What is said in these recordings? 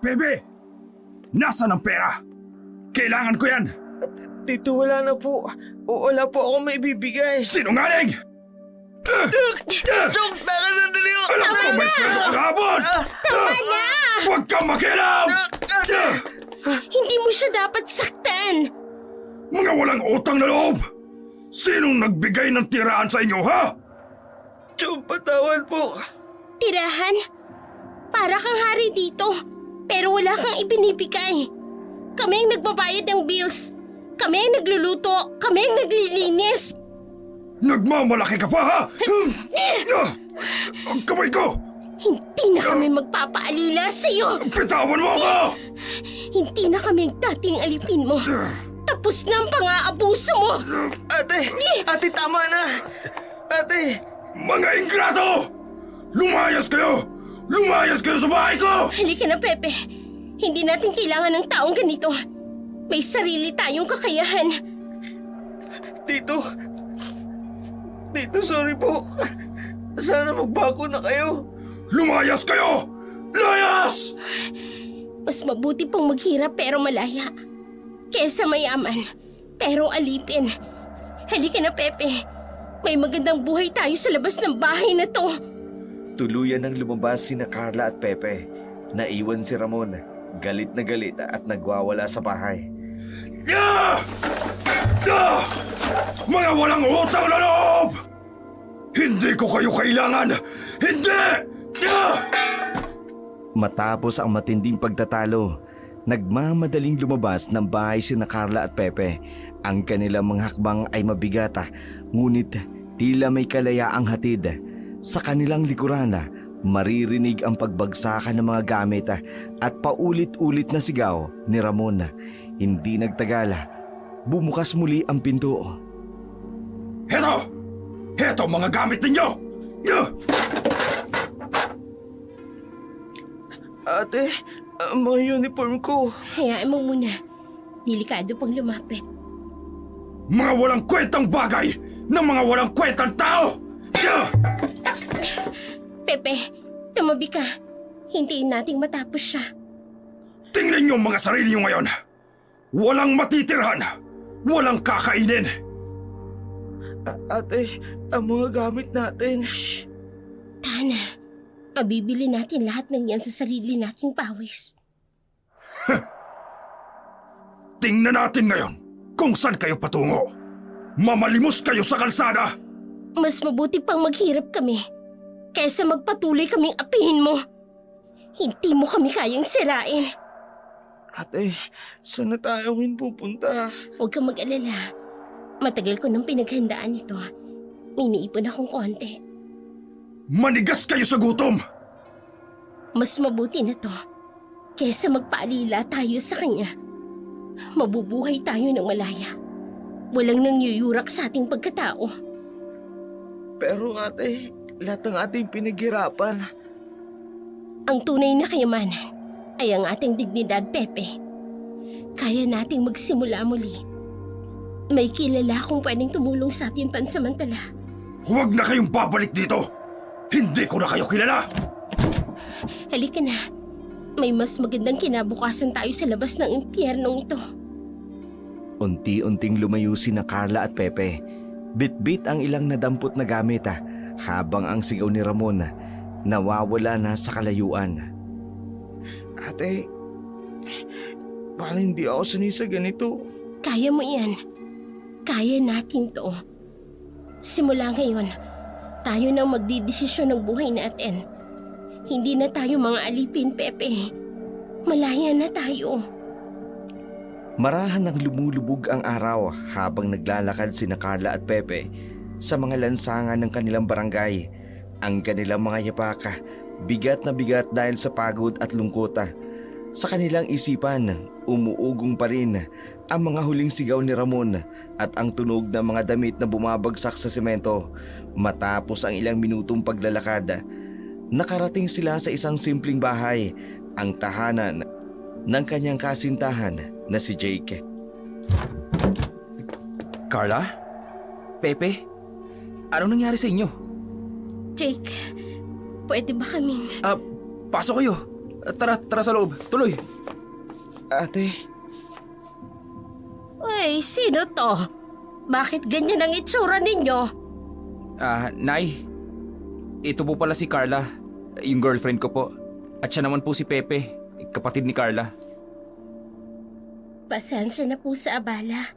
Bebe! Nasaan ang pera? Kailangan ko yan! Tito, wala na po. Wala po ako may bibigay. Sinungaling! Chok, nakasandali ko. Alam ko may sweldo kahapon! Tama na! Huwag kang makialam! Hindi mo siya dapat saktan! Mga walang utang na loob! Sinong nagbigay ng tirahan sa inyo, ha? Chok, patawan po. Tirahan? Para kang hari dito, pero wala kang ibinibigay. Kami ang nagbabayad ng bills. Kami ang nagluluto. Kami ang naglilinis. Nagmamalaki ka pa, ha? Ang kamay ko! Hindi na kami magpapaalila sa'yo. Bitawan mo ako! Hindi na kami ang dating alipin mo. Tapos na ang pang-aabuso mo. Ate, tama na. Ate. Mga ingrato! Lumayas kayo! Lumayas kayo sa bahay ko! Halika na, Pepe. Hindi natin kailangan ng taong ganito. May sarili tayong kakayahan. Tito, sorry po. Sana magbago na kayo. Lumayas kayo! Layas! Mas mabuti pang maghirap pero malaya. Kesa mayaman, pero alipin. Halika na, Pepe. May magandang buhay tayo sa labas ng bahay na to. Tuluyan nang lumabas sina Carla at Pepe. Naiwan si Ramon, galit na galit at nagwawala sa bahay. Mga walang utang na loob! Hindi ko kayo kailangan! Hindi! Matapos ang matinding pagtatalo, nagmamadaling lumabas ng bahay sina Carla at Pepe. Ang kanilang mga hakbang ay mabigat, ngunit tila may kalayaang hatid. Sa kanilang likuran, maririnig ang pagbagsakan ng mga gamit at paulit-ulit na sigaw ni Ramon. Hindi nagtagal, bumukas muli ang pinto. Heto! Heto mga gamit ninyo! Ate, mga uniform ko. Hayaan mo muna. Delikado pang lumapit. Mga walang kwentang bagay ng mga walang kwentang tao! Pepe, tumabi ka. Hintayin nating matapos siya. Tingnan niyo mga sarili niyo ngayon. Walang matitirhan. Walang kakainin. Ate, ang mga gamit natin. Tana, mabibili natin lahat ng yan sa sarili nating pawis. Tingnan natin ngayon kung saan kayo patungo. Mamalimos kayo sa kalsada. Mas mabuti pang maghirap kami kaysa magpatuloy kaming apihin mo. Hindi mo kami kayang sirain. Ate, saan na tayo pupunta? Huwag kang mag-alala. Matagal ko nang pinaghandaan ito. Iniipon akong konti. Manigas kayo sa gutom. Mas mabuti na to kaysa magpaalila tayo sa kanya. Mabubuhay tayo ng malaya. Walang nangyuyurak sa ating pagkatao. Pero ate, lahat ng ating pinaghirapan. Ang tunay na kayamanan ay ang ating dignidad, Pepe. Kaya nating magsimula muli. May kilala kung pwedeng tumulong sa atin pansamantala. Huwag na kayong babalik dito. Hindi ko na kayo kilala. Halika na. May mas magandang kinabukasan tayo sa labas ng impyernong ito. Unti-unting lumayo sina Carla at Pepe. Bit-bit ang ilang nadampot na gamit habang ang sigaw ni Ramon nawawala na sa kalayuan. Ate, parang hindi ako sanay sa ganito. Kaya mo yan. Kaya natin to. Simula ngayon, tayo nang magdidesisyon ng buhay natin. Hindi na tayo mga alipin, Pepe. Malaya na tayo. Marahan nang lumulubog ang araw habang naglalakad sina Carla at Pepe sa mga lansangan ng kanilang barangay. Ang kanilang mga yapaka, bigat na bigat dahil sa pagod at lungkot. Sa kanilang isipan, umuugong pa rin ang mga huling sigaw ni Ramon at ang tunog ng mga damit na bumabagsak sa semento. Matapos ang ilang minutong paglalakad, nakarating sila sa isang simpleng bahay, ang tahanan ng kanyang kasintahan na si Jake. Carla? Pepe? Anong nangyari sa inyo? Jake, pwede ba kaming... Pasok kayo. Tara sa loob. Tuloy. Ate, Ay, sino to? Bakit ganyan ang itsura ninyo? Nay. Ito po pala si Carla, yung girlfriend ko po. At siya naman po si Pepe, kapatid ni Carla. Pasensya na po sa abala.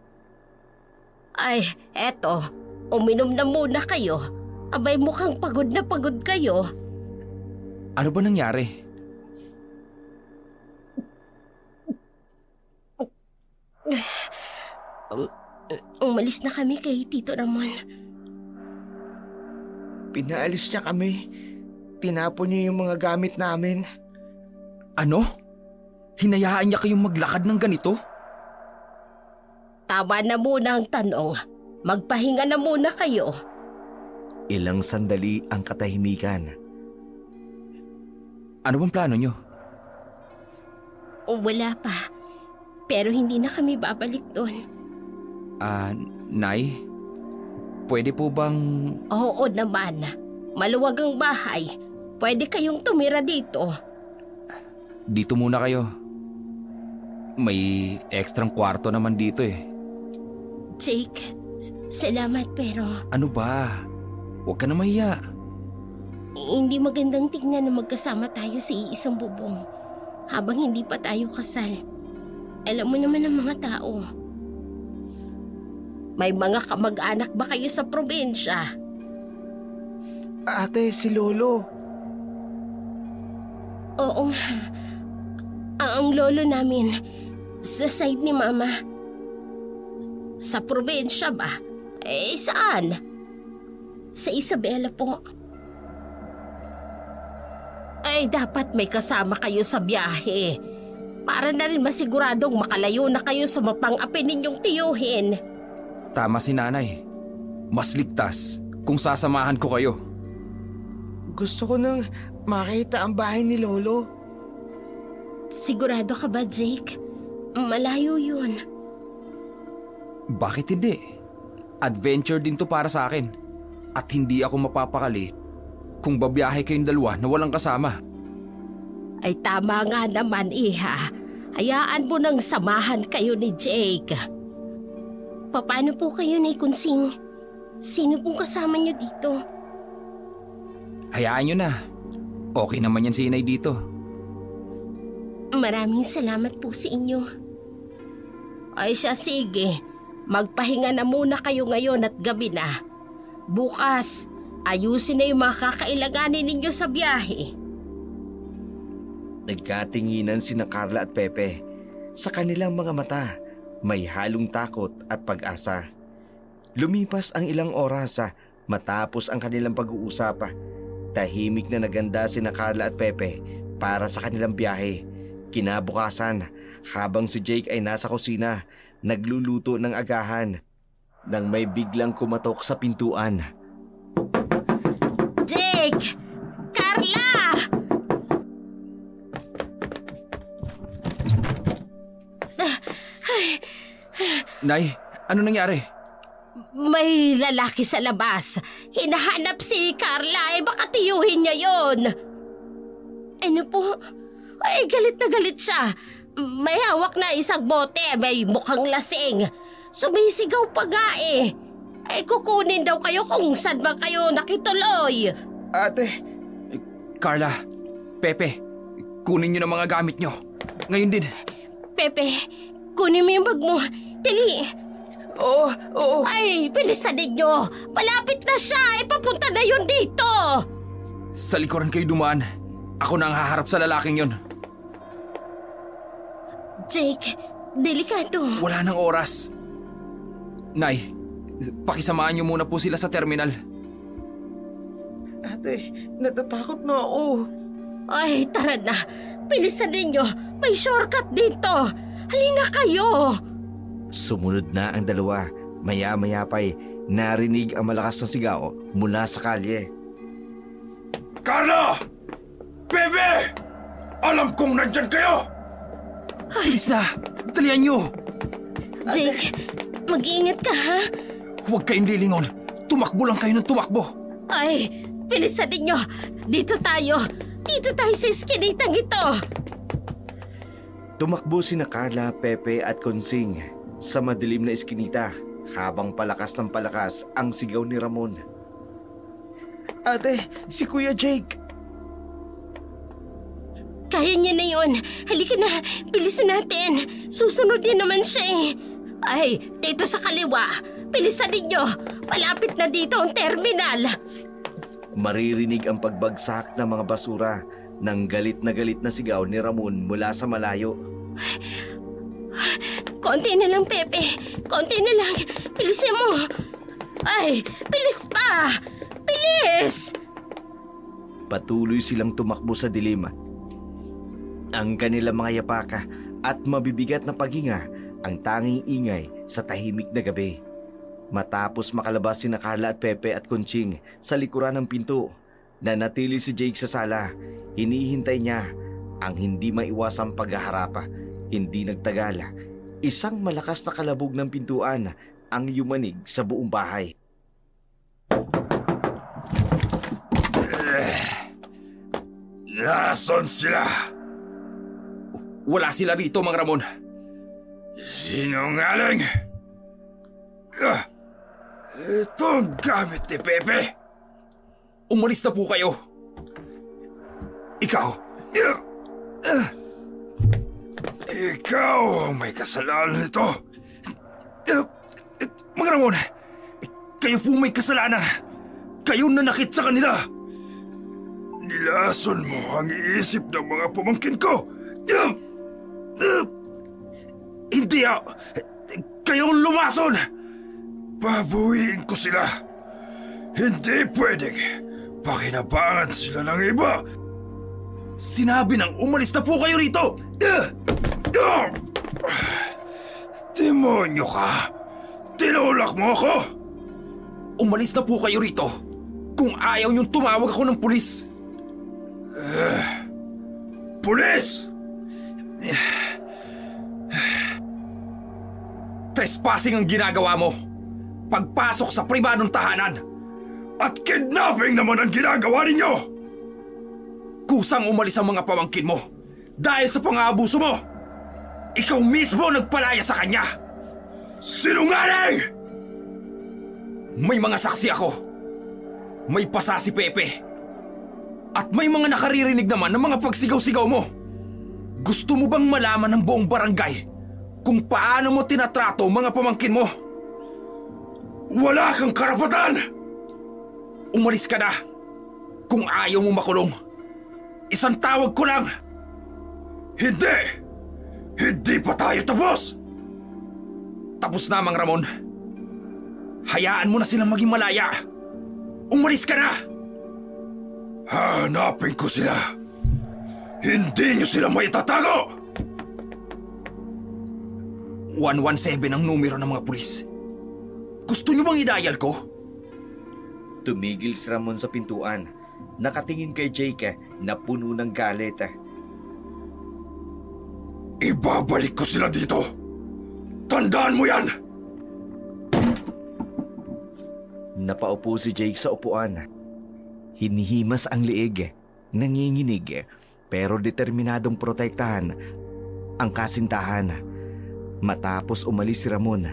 Ay, eto. Uminom na muna kayo. Abay, mukhang pagod na pagod kayo. Ano ba nangyari? Umalis na kami kay Tito Ramon. pinaalis niya kami. Tinapon niya yung mga gamit namin. Ano? Hinayaan niya kayong maglakad ng ganito? Tama na muna ang tanong. Magpahinga na muna kayo. Ilang sandali ang katahimikan. Ano bang plano niyo? Wala pa. Pero hindi na kami babalik doon. Nay? Pwede po bang... Oo naman. Maluwag ang bahay. Pwede kayong tumira dito. Dito muna kayo. May ekstrang kwarto naman dito eh. Jake, salamat pero Ano ba? Huwag ka na mahiya. hindi magandang tingnan na magkasama tayo sa iisang bubong habang hindi pa tayo kasal. Alam mo naman ang mga tao. May mga kamag-anak ba kayo sa probinsya? Ate, si Lolo. Oo nga. Ang lolo namin sa side ni Mama. Sa probinsya ba? Eh, saan? Sa Isabela po. Ay, dapat may kasama kayo sa biyahe. Para na rin masiguradong makalayo na kayo sa mapang-api ninyong tiyuhin. Tama si nanay. Mas ligtas kung sasamahan ko kayo. Gusto ko nang makita ang bahay ni Lolo. Sigurado ka ba, Jake? Malayo yun. Bakit hindi? Adventure din to para sa akin. At hindi ako mapapakali kung babiyahe kayong dalawa na walang kasama. Ay tama nga naman, Iha. Hayaan mo nang samahan kayo ni Jake. Paano po kayo ni Kunsing? Sino pong kasama niyo dito? Hayaan nyo na. Okay naman yan si inay dito. Maraming salamat po sa inyo. Ay siya, sige. Magpahinga na muna kayo ngayon at gabi na. Bukas, ayusin na yung mga kakailanganin ninyo sa biyahe. Nagkatinginan sina Carla at Pepe. Sa kanilang mga mata, may halong takot at pag-asa. Lumipas ang ilang oras matapos ang kanilang pag-uusap. Tahimik na naganda sina Carla at Pepe para sa kanilang biyahe. Kinabukasan, habang si Jake ay nasa kusina, nagluluto ng agahan, nang may biglang kumatok sa pintuan. Jake! Carla! Nay, ano nangyari? May lalaki sa labas. Hinahanap si Carla. Baka tiyuhin niya yon. Ano po? Ay, galit na galit siya. May hawak na isang bote. May mukhang lasing. Sumisigaw pa nga eh. Ay, kukunin daw kayo kung saan ba kayo nakituloy. Ate, Carla, Pepe, kunin nyo ng mga gamit nyo. Ngayon din. Pepe, kunin mo yung bag mo. Dali. oo. Ay, bilisan ninyo. Malapit na siya. Papunta na yun dito. Sa likuran kayo dumaan. Ako na ang haharap sa lalaking yon. Jake, delikado. Wala nang oras. Nay, pakisamaan nyo muna po sila sa terminal. Ate, natatakot na ako. Ay, tara na. Bilisan ninyo. May shortcut dito. Halina kayo. Sumunod na ang dalawa. Maya-maya pa'y narinig ang malakas na sigaw mula sa kalye. Carla! Pepe! Alam kong nandyan kayo! Bilis na! Dalian nyo! Jake, mag-iingat ka ha? Huwag kayong lilingon. Tumakbo lang kayo ng tumakbo. Ay, bilisan ninyo. Dito tayo. Dito tayo sa eskinitang ito! Tumakbo sina Carla, Pepe at Konsing sa madilim na eskinita habang palakas ng palakas ang sigaw ni Ramon. Ate, si Kuya Jake. Kaya niya na yun. Halika na, bilisan natin. Susunod din naman siya eh. Ay, dito sa kaliwa. Bilisan ninyo. Malapit na dito ang terminal. Maririnig ang pagbagsak ng mga basura ng galit na sigaw ni Ramon mula sa malayo. Konti na lang, Pepe. Konti na lang. Bilisan mo. Ay, bilis pa. Bilis! Patuloy silang tumakbo sa dilim. Ang kanilang mga yapaka at mabibigat na paghinga ang tanging ingay sa tahimik na gabi. Matapos makalabas sina Carla at Pepe at Conching sa likuran ng pinto, nanatili si Jake sa sala. Hinihintay niya ang hindi maiwasang paghaharapa. Hindi nagtagal. Isang malakas na kalabog ng pintuan ang yumanig sa buong bahay. Nasaan sila? Wala sila rito, Mang Ramon. Sinungaling! Ito ang gamit ni Pepe. Umalis na po kayo. Ikaw, Ikaw ang may kasalanan nito. Mang Ramon, kayo po may kasalanan. Kayo nanakit sa kanila. Nilason mo ang iisip ng mga pamangkin ko. Hindi kayong lumason. Babuwiin ko sila. Hindi pwedeng pakinabangan sila ng iba. Sinabi nang umalis na po kayo rito. Demonyo ka! Tinulak mo ako! Umalis na po kayo rito. Kung ayaw niyong tumawag ako ng pulis. Pulis! Trespassing ang ginagawa mo. Pagpasok sa pribadong tahanan. At kidnapping naman ang ginagawa ninyo! Kusang umalis ang mga pamangkin mo. Dahil sa pang-aabuso mo. Ikaw mismo nagpalaya sa kanya. Sinungaling! May mga saksi ako. May pasa si Pepe. At may mga nakaririnig naman ng mga pagsigaw-sigaw mo. Gusto mo bang malaman ng buong barangay kung paano mo tinatrato ang mga pamangkin mo? Wala kang karapatan! Umalis ka na. Kung ayaw mo makulong. Isang tawag ko lang. Hindi! Hindi pa tayo tapos! Tapos na, Mang Ramon. Hayaan mo na silang maging malaya. Umalis ka na! Hanapin ko sila. Hindi nyo sila maitatago! 117 ang numero ng mga pulis. Gusto nyo bang i-dial ko? Tumigil si Ramon sa pintuan. Nakatingin kay Jake na puno ng galit. Ibabalik ko sila dito! Tandaan mo yan! Napaupo si Jake sa upuan. Hinihimas ang liig, nanginginig, pero determinadong protektahan ang kasintahan. Matapos umalis si Ramon,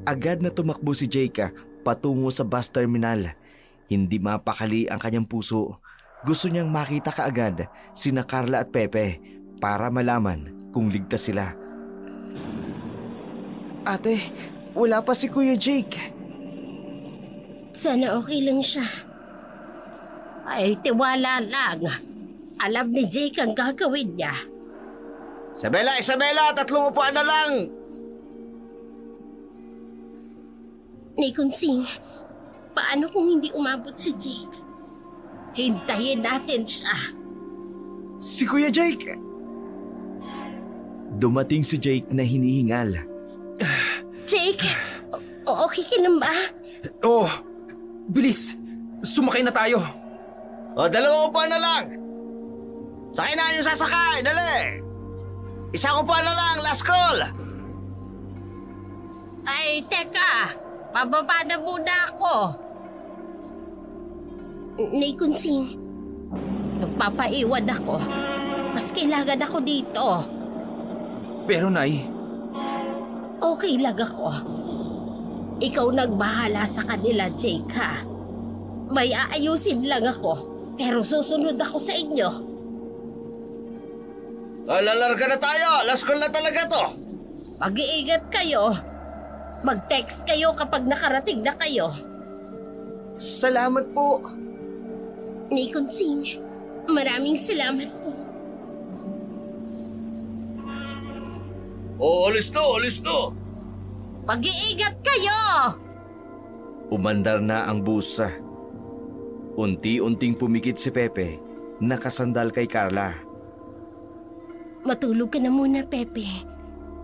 agad na tumakbo si Jake patungo sa bus terminal. Hindi mapakali ang kanyang puso. Gusto niyang makita kaagad sina Carla at Pepe para malaman kung ligtas sila. Ate, wala pa si Kuya Jake. Sana okay lang siya. Ay, tiwala lang. Alam ni Jake ang gagawin niya. Isabela, 3 upuan na lang! Nikonsing, paano kung hindi umabot si Jake? Hintayin natin siya. Si Kuya Jake! Dumating si Jake na hinihingal. Jake, okay ka lang ba? Oh, bilis. Sumakay na tayo. O, 2 upuan na lang! Sakay na yung sasakay, dali! 1 upuan na lang, last call! Ay, teka. Pababa na muna ako. Nikonsing, Magpapaiwad ako. Mas kailangan ako dito. Pero Nay, Okay lang ako. Ikaw nagbahala sa kanila, Jake, ha? May aayusin lang ako, pero susunod ako sa inyo. Lalarga na tayo! Last call na talaga to! Mag-iingat kayo. Mag-text kayo kapag nakarating na kayo. Salamat po. Nikonsing, maraming salamat po. Alis na! Mag-iingat kayo! Umandar na ang busa. Unti-unting pumikit si Pepe, nakasandal kay Carla. Matulog ka na muna, Pepe.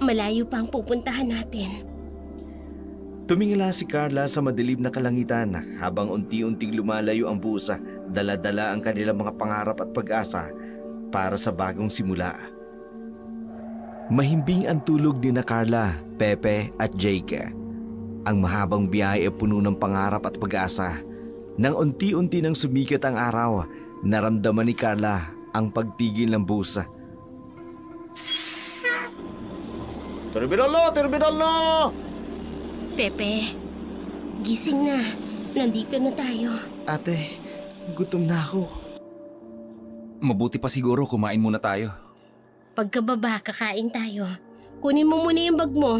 Malayo pa ang pupuntahan natin. Tumingala si Carla sa madilim na kalangitan habang unti-unting lumalayo ang busa, dala-dala ang kanilang mga pangarap at pag-asa para sa bagong simula. Mahimbing ang tulog ni na Carla, Pepe at Jake. Ang mahabang biyahe ay puno ng pangarap at pag-asa. Nang unti-unti nang sumikat ang araw, naramdaman ni Carla ang pagtigil ng busa. Terminal na! Pepe, gising na. Nandito na tayo. Ate, gutom na ako. mabuti pa siguro kumain muna tayo. Pagkababa, kakain tayo. Kunin mo muna yung bag mo.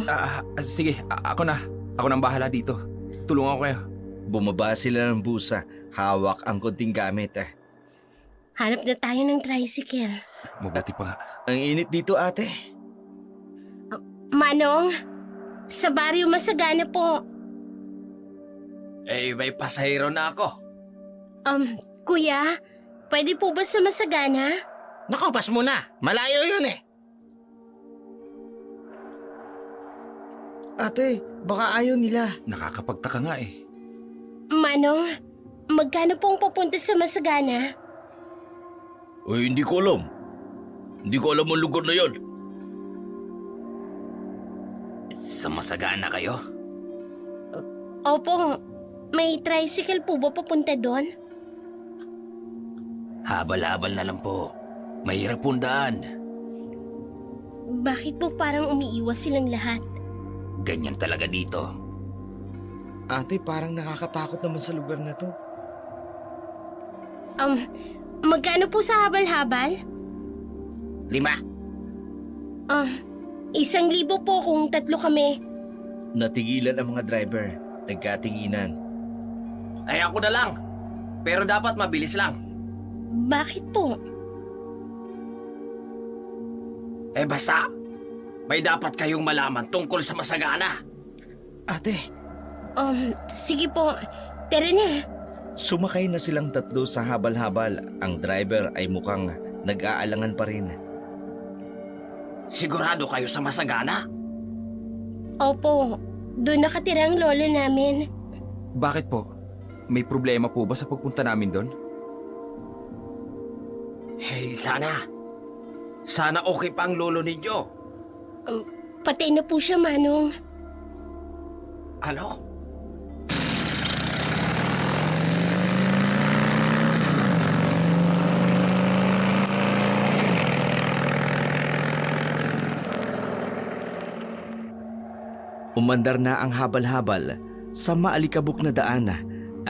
Sige, ako na. Ako nang bahala dito. Tulungan ko kayo. Bumaba sila ng busa, hawak ang konting gamit. Hanap na tayo ng tricycle. Mabuti pa nga. Ang init dito, ate. Manong, sa baryo masagana po. May pasahero na ako. Kuya, pwede po ba sa masagana? Naku, pas muna. Malayo yun eh. Ate, baka ayaw nila. Nakakapagtaka nga eh. Manong, magkano pong papunta sa masagana? Uy, hindi ko alam. Hindi ko alam ang lugar na yon. Sa Masagana kayo? Opo, may tricycle po ba papunta doon? Habal-habal na lang po. Mahirap pong daan. Bakit po parang umiiwas silang lahat? Ganyan talaga dito. Ate, parang nakakatakot naman sa lugar na to. Magkano po sa habal-habal? 5. 1,000 po kung 3 kami. Natigilan ang mga driver, nagkatinginan. Ay ako na lang. Pero dapat mabilis lang. Bakit po? Basta. May dapat kayong malaman tungkol sa Masagana. Ate, Sige po. Tara na. Sumakay na silang tatlo sa habal-habal. Ang driver ay mukhang nag-aalangan pa rin. Sigurado kayo sa Masagana? Opo, doon nakatira ang lolo namin. Bakit po? May problema po ba sa pagpunta namin doon? Sana. Sana okay pa ang lolo ninyo. Patay na po siya, Manong. Ano? Umandar na ang habal-habal sa maalikabok na daan.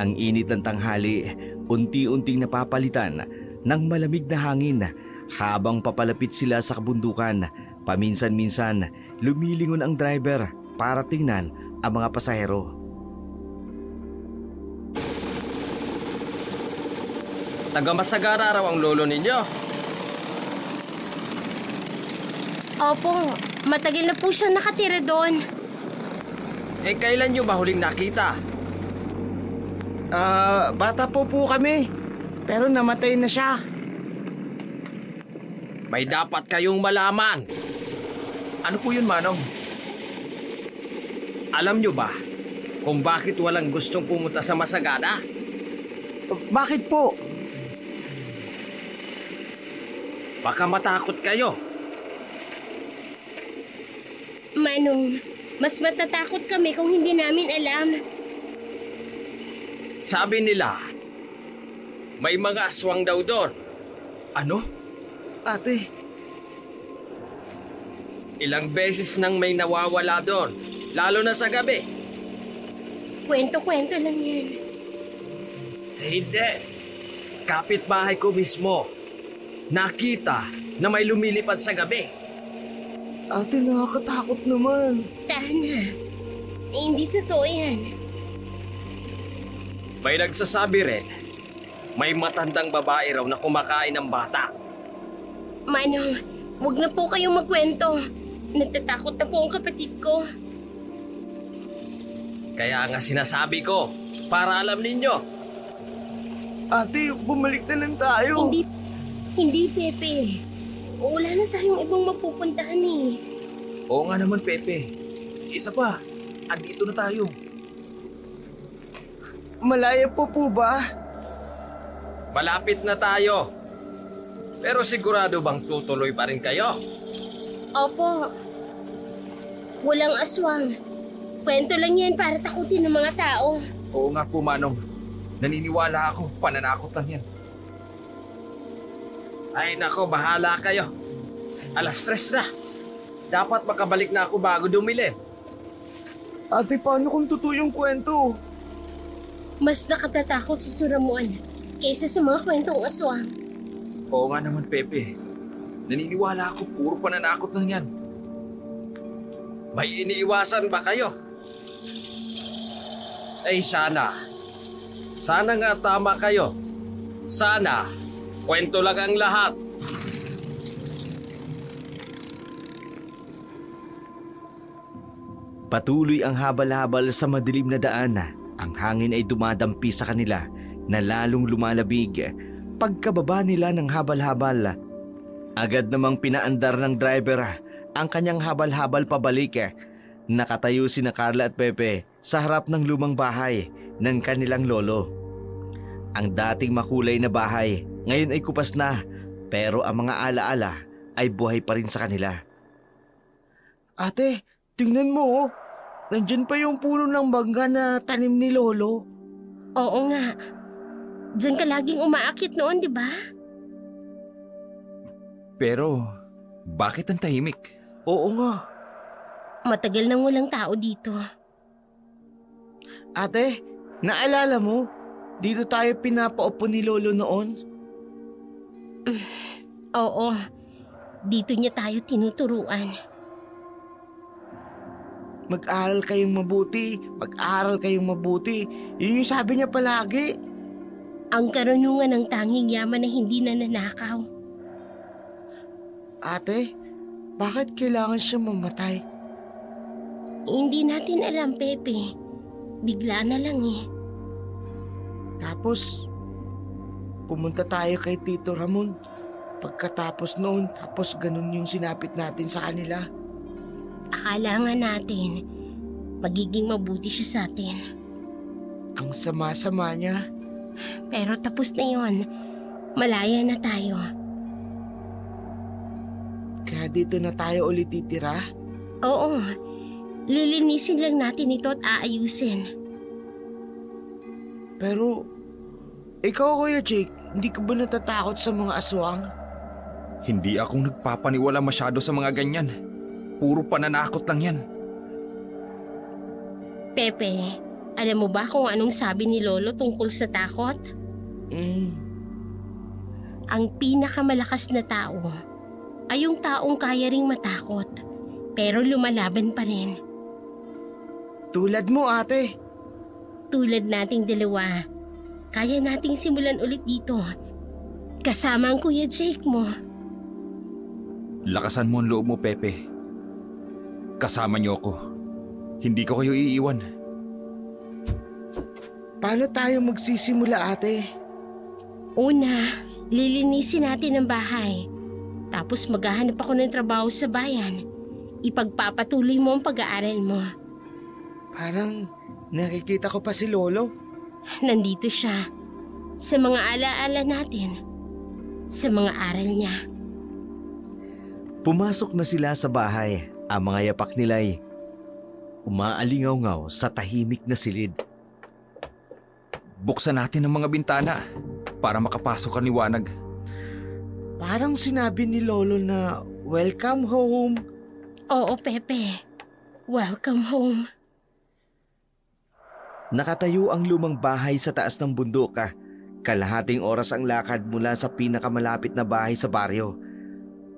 Ang init ng tanghali, unti-unting napapalitan ng malamig na hangin. Habang papalapit sila sa kabundukan, paminsan-minsan lumilingon ang driver para tingnan ang mga pasahero. Taga Masagana raw ang lolo ninyo. Opo, matagal na po siya nakatira doon. Kailan nyo ba huling nakita? bata po kami. Pero namatay na siya. May dapat kayong malaman. Ano po yun, Manong? Alam nyo ba kung bakit walang gustong pumunta sa Masagana? Bakit po? Baka matakot kayo. Manong, mas matatakot kami kung hindi namin alam. Sabi nila, may mga aswang daw doon. Ano? Ate, Ilang beses nang may nawawala doon, lalo na sa gabi. Kwento-kwento lang yan. Hindi. Kapitbahay ko mismo. Nakita na may lumilipad sa gabi. ate nakakatakot naman. Tana, hindi totoo yan. May nagsasabi rin, may matandang babae raw na kumakain ng bata. Manong, wag na po kayong magkwento. Natatakot na po ang kapatid ko. Kaya nga sinasabi ko, para alam ninyo. Ate, bumalik na lang tayo. Hindi, Pepe. Wala na tayong ibang mapupuntahan eh. Oo nga naman, Pepe. Isa pa, andito na tayo. Malaya po ba? Malapit na tayo. Pero sigurado bang tutuloy pa rin kayo? Opo. Walang aswang. Kwento lang yan para takutin ng mga tao. Oo nga po, Manong. Naniniwala ako, pananakot lang yan. Ay nako, bahala kayo. 3:00 na. Dapat makabalik na ako bago dumilim. Ate, paano kung totoo yung kwento? Mas nakatatakot si Churamuan kaysa sa mga kwentong aswang. Oo nga naman, Pepe. Naniniwala ako, puro pananakot lang yan. May iniiwasan ba kayo? Ay sana. Sana nga tama kayo. Sana. Kwento lang ang lahat. Patuloy ang habal-habal sa madilim na daan. Ang hangin ay dumadampi sa kanila na lalong lumalabig. Pagkababa nila ng habal-habal, agad namang pinaandar ng driver ang kanyang habal-habal pabalik. Nakatayo sina Carla at Pepe sa harap ng lumang bahay ng kanilang lolo. Ang dating makulay na bahay ngayon ay kupas na, pero ang mga alaala ay buhay pa rin sa kanila. Ate, tingnan mo oh. Nandyan pa yung puno ng mangga na tanim ni Lolo. Oo nga. Diyan ka laging umaakit noon, di ba? Pero, bakit ang tahimik? Oo nga. Matagal nang walang tao dito. Ate, naalala mo? Dito tayo pinapaupo ni Lolo noon. Oo. Dito niya tayo tinuturuan. Mag-aral kayong mabuti, mag-aral kayong mabuti. Yun yung sabi niya palagi. Ang karunungan ng tanging yaman na hindi nananakaw. Ate, bakit kailangan siya mamatay? Hindi natin alam, Pepe. Bigla na lang eh. Tapos, pumunta tayo kay Tito Ramon. Pagkatapos noon, tapos ganun yung sinapit natin sa kanila. Akala nga natin, magiging mabuti siya sa atin. Ang sama-sama niya. Pero tapos na yon. Malaya na tayo. Kaya dito na tayo ulit titira. Oo. Lilinisin lang natin ito at aayusin. Pero, ikaw Kuya Jake, hindi ka ba natatakot sa mga aswang? Hindi akong nagpapaniwala masyado sa mga ganyan. Puro pananakot lang yan. Pepe, alam mo ba kung anong sabi ni Lolo tungkol sa takot? Ang pinakamalakas na tao ay yung taong kaya ring matakot, pero lumalaban pa rin. Tulad mo ate. Tulad nating dalawa, kaya nating simulan ulit dito. Kasama ang Kuya Jake mo. Lakasan mo ang loob mo, Pepe. Kasama niyo ako. Hindi ko kayo iiwan. Paano tayo magsisimula ate? Una, lilinisin natin ang bahay. Tapos maghahanap ako ng trabaho sa bayan. Ipagpapatuloy mo ang pag-aaral mo. Parang nakikita ko pa si Lolo. Nandito siya. Sa mga alaala natin. Sa mga aral niya. Pumasok na sila sa bahay. Ang mga yapak nila'y umaalingaw-ngaw sa tahimik na silid. Buksan natin ang mga bintana para makapasok ang liwanag. Parang sinabi ni Lolo na welcome home. Oo, Pepe. Welcome home. Nakatayo ang lumang bahay sa taas ng bundok. Kalahating oras ang lakad mula sa pinakamalapit na bahay sa baryo.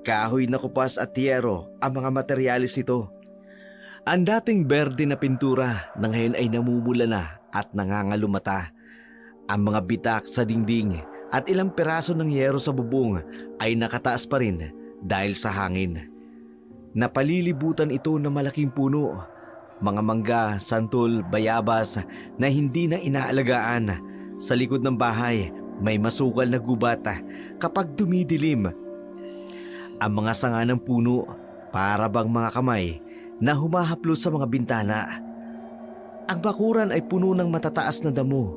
Kahoy na kupas at tiyero ang mga materyales nito. Ang dating berde na pintura na ngayon ay namumula na at nangangalumata. Ang mga bitak sa dingding at ilang piraso ng yero sa bubong ay nakataas pa rin dahil sa hangin. Napalilibutan ito ng malaking puno, mga mangga, santol, bayabas na hindi na inaalagaan. Sa likod ng bahay may masukal na gubat kapag dumidilim. Ang mga sanga ng puno para bang mga kamay na humahaplos sa mga bintana. Ang bakuran ay puno ng matataas na damo,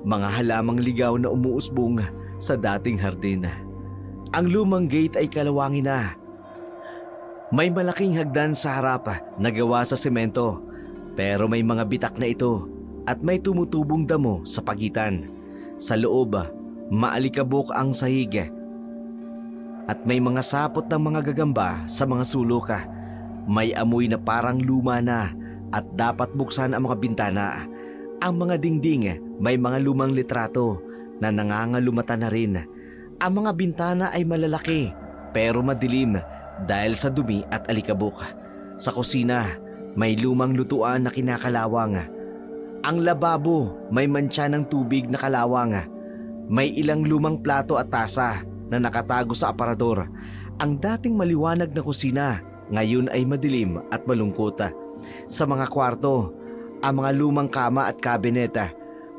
mga halamang ligaw na umuusbong sa dating hardin. Ang lumang gate ay kalawangin na. May malaking hagdan sa harap na gawa sa semento, pero may mga bitak na ito at may tumutubong damo sa pagitan. Sa loob, maalikabok ang sahig at may mga sapot ng mga gagamba sa mga sulok. May amoy na parang luma na at dapat buksan ang mga bintana. Ang mga dingding may mga lumang litrato na nangangalumata na rin. Ang mga bintana ay malalaki pero madilim dahil sa dumi at alikabok. Sa kusina may lumang lutuan na kinakalawang. Ang lababo may mantsa ng tubig na kalawang. May ilang lumang plato at tasa na nakatago sa aparador. Ang dating maliwanag na kusina ngayon ay madilim at malungkot. Sa mga kwarto, ang mga lumang kama at kabineta,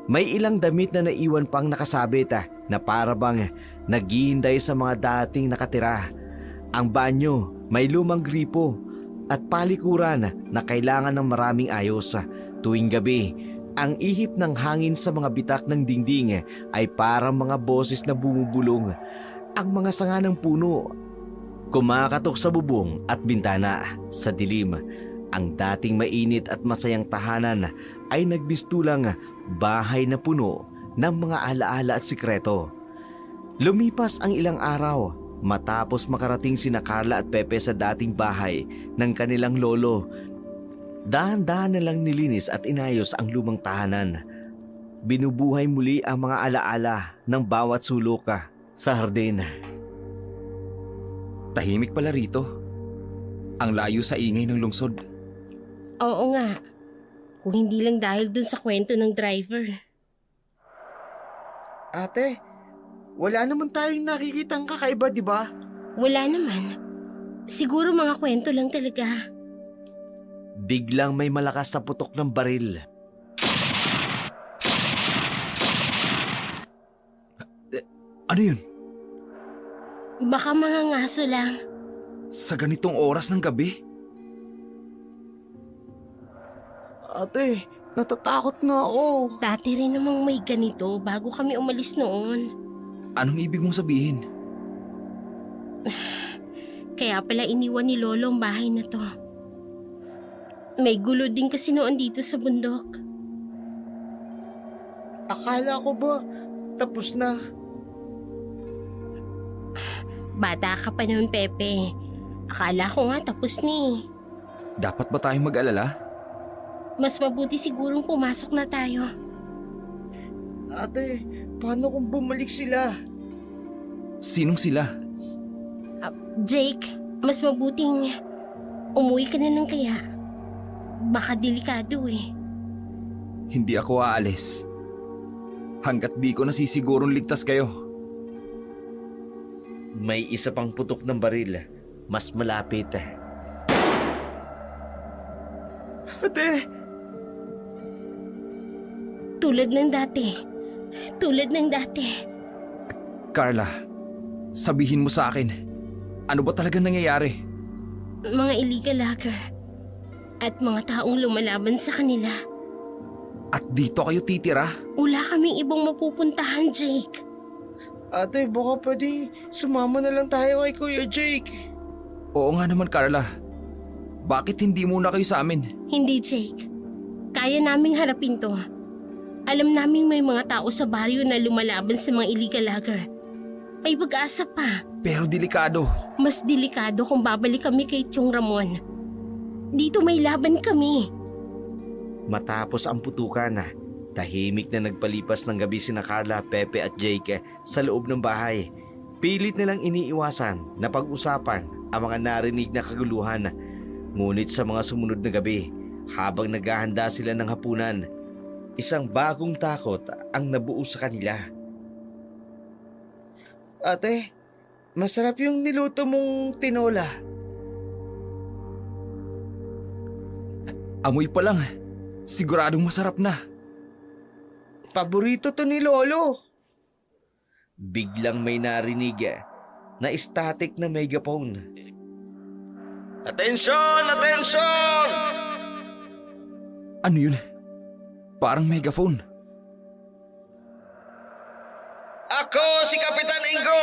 may ilang damit na naiwan pang nakasabit na parabang naghihintay sa mga dating nakatira. Ang banyo may lumang gripo at palikuran na kailangan ng maraming ayos. Tuwing gabi, ang ihip ng hangin sa mga bitak ng dingding ay parang mga boses na bumubulong. Ang mga sanga ng puno kumakatok sa bubong at bintana. Sa dilim, ang dating mainit at masayang tahanan ay nagbistulang bahay na puno ng mga alaala at sikreto. Lumipas ang ilang araw matapos makarating sina Carla at Pepe sa dating bahay ng kanilang lolo. Dahan-dahan na lang nilinis at inayos ang lumang tahanan. Binubuhay muli ang mga alaala ng bawat sulok sa hardin. Tahimik pala rito. Ang layo sa ingay ng lungsod. Oo nga. Kung hindi lang dahil dun sa kwento ng driver. Ate, wala naman tayong nakikitang kakaiba, di ba? Wala naman. Siguro mga kwento lang talaga. Biglang may malakas na putok ng baril. Ano yun? Baka mga ngaso lang. Sa ganitong oras ng gabi? Ate, natatakot na ako. Dati rin namang may ganito bago kami umalis noon. Anong ibig mong sabihin? Kaya pala iniwan ni Lolo ang bahay na to. May gulo din kasi noon dito sa bundok. Akala ko ba tapos na? Bata ka pa noon, Pepe. Akala ko nga tapos ni. Dapat ba tayong mag-alala? Mas mabuti sigurong pumasok na tayo. Ate, paano kung bumalik sila? Sinong sila? Jake, mas mabuting umuwi ka na ng kaya. Baka delikado eh. Hindi ako aalis. Hanggat di ko nasisigurong ligtas kayo. May isa pang putok ng baril. Mas malapit. Ate! Tulad ng dati. Tulad ng dati. Carla, sabihin mo sa akin, ano ba talagang nangyayari? Mga illegal hacker. At mga taong lumalaban sa kanila. At dito kayo titira? Wala kaming ibang mapupuntahan, Jake. Ate, baka pwede sumama na lang tayo kay Kuya Jake. Oo nga naman, Carla. Bakit hindi muna kayo sa amin? Hindi, Jake. Kaya naming harapin to. Alam naming may mga tao sa baryo na lumalaban sa mga illegal hacker. May pag-asa pa. Pero delikado. Mas delikado kung babalik kami kay Tiyong Ramon. Dito may laban kami. Matapos ang putukan, tahimik na nagpalipas ng gabi sina Carla, Pepe at Jake sa loob ng bahay. Pilit nilang iniiwasan na pag-usapan ang mga narinig na kaguluhan. Ngunit sa mga sumunod na gabi, habang naghahanda sila ng hapunan, isang bagong takot ang nabuo sa kanila. Ate, masarap yung niluto mong tinola. Amoy pa lang. Siguradong masarap na. Paborito to ni Lolo. Biglang may narinig na static na megaphone. Atensyon! Atensyon! Ano yun? Parang megaphone. Ako si Kapitan Ingo!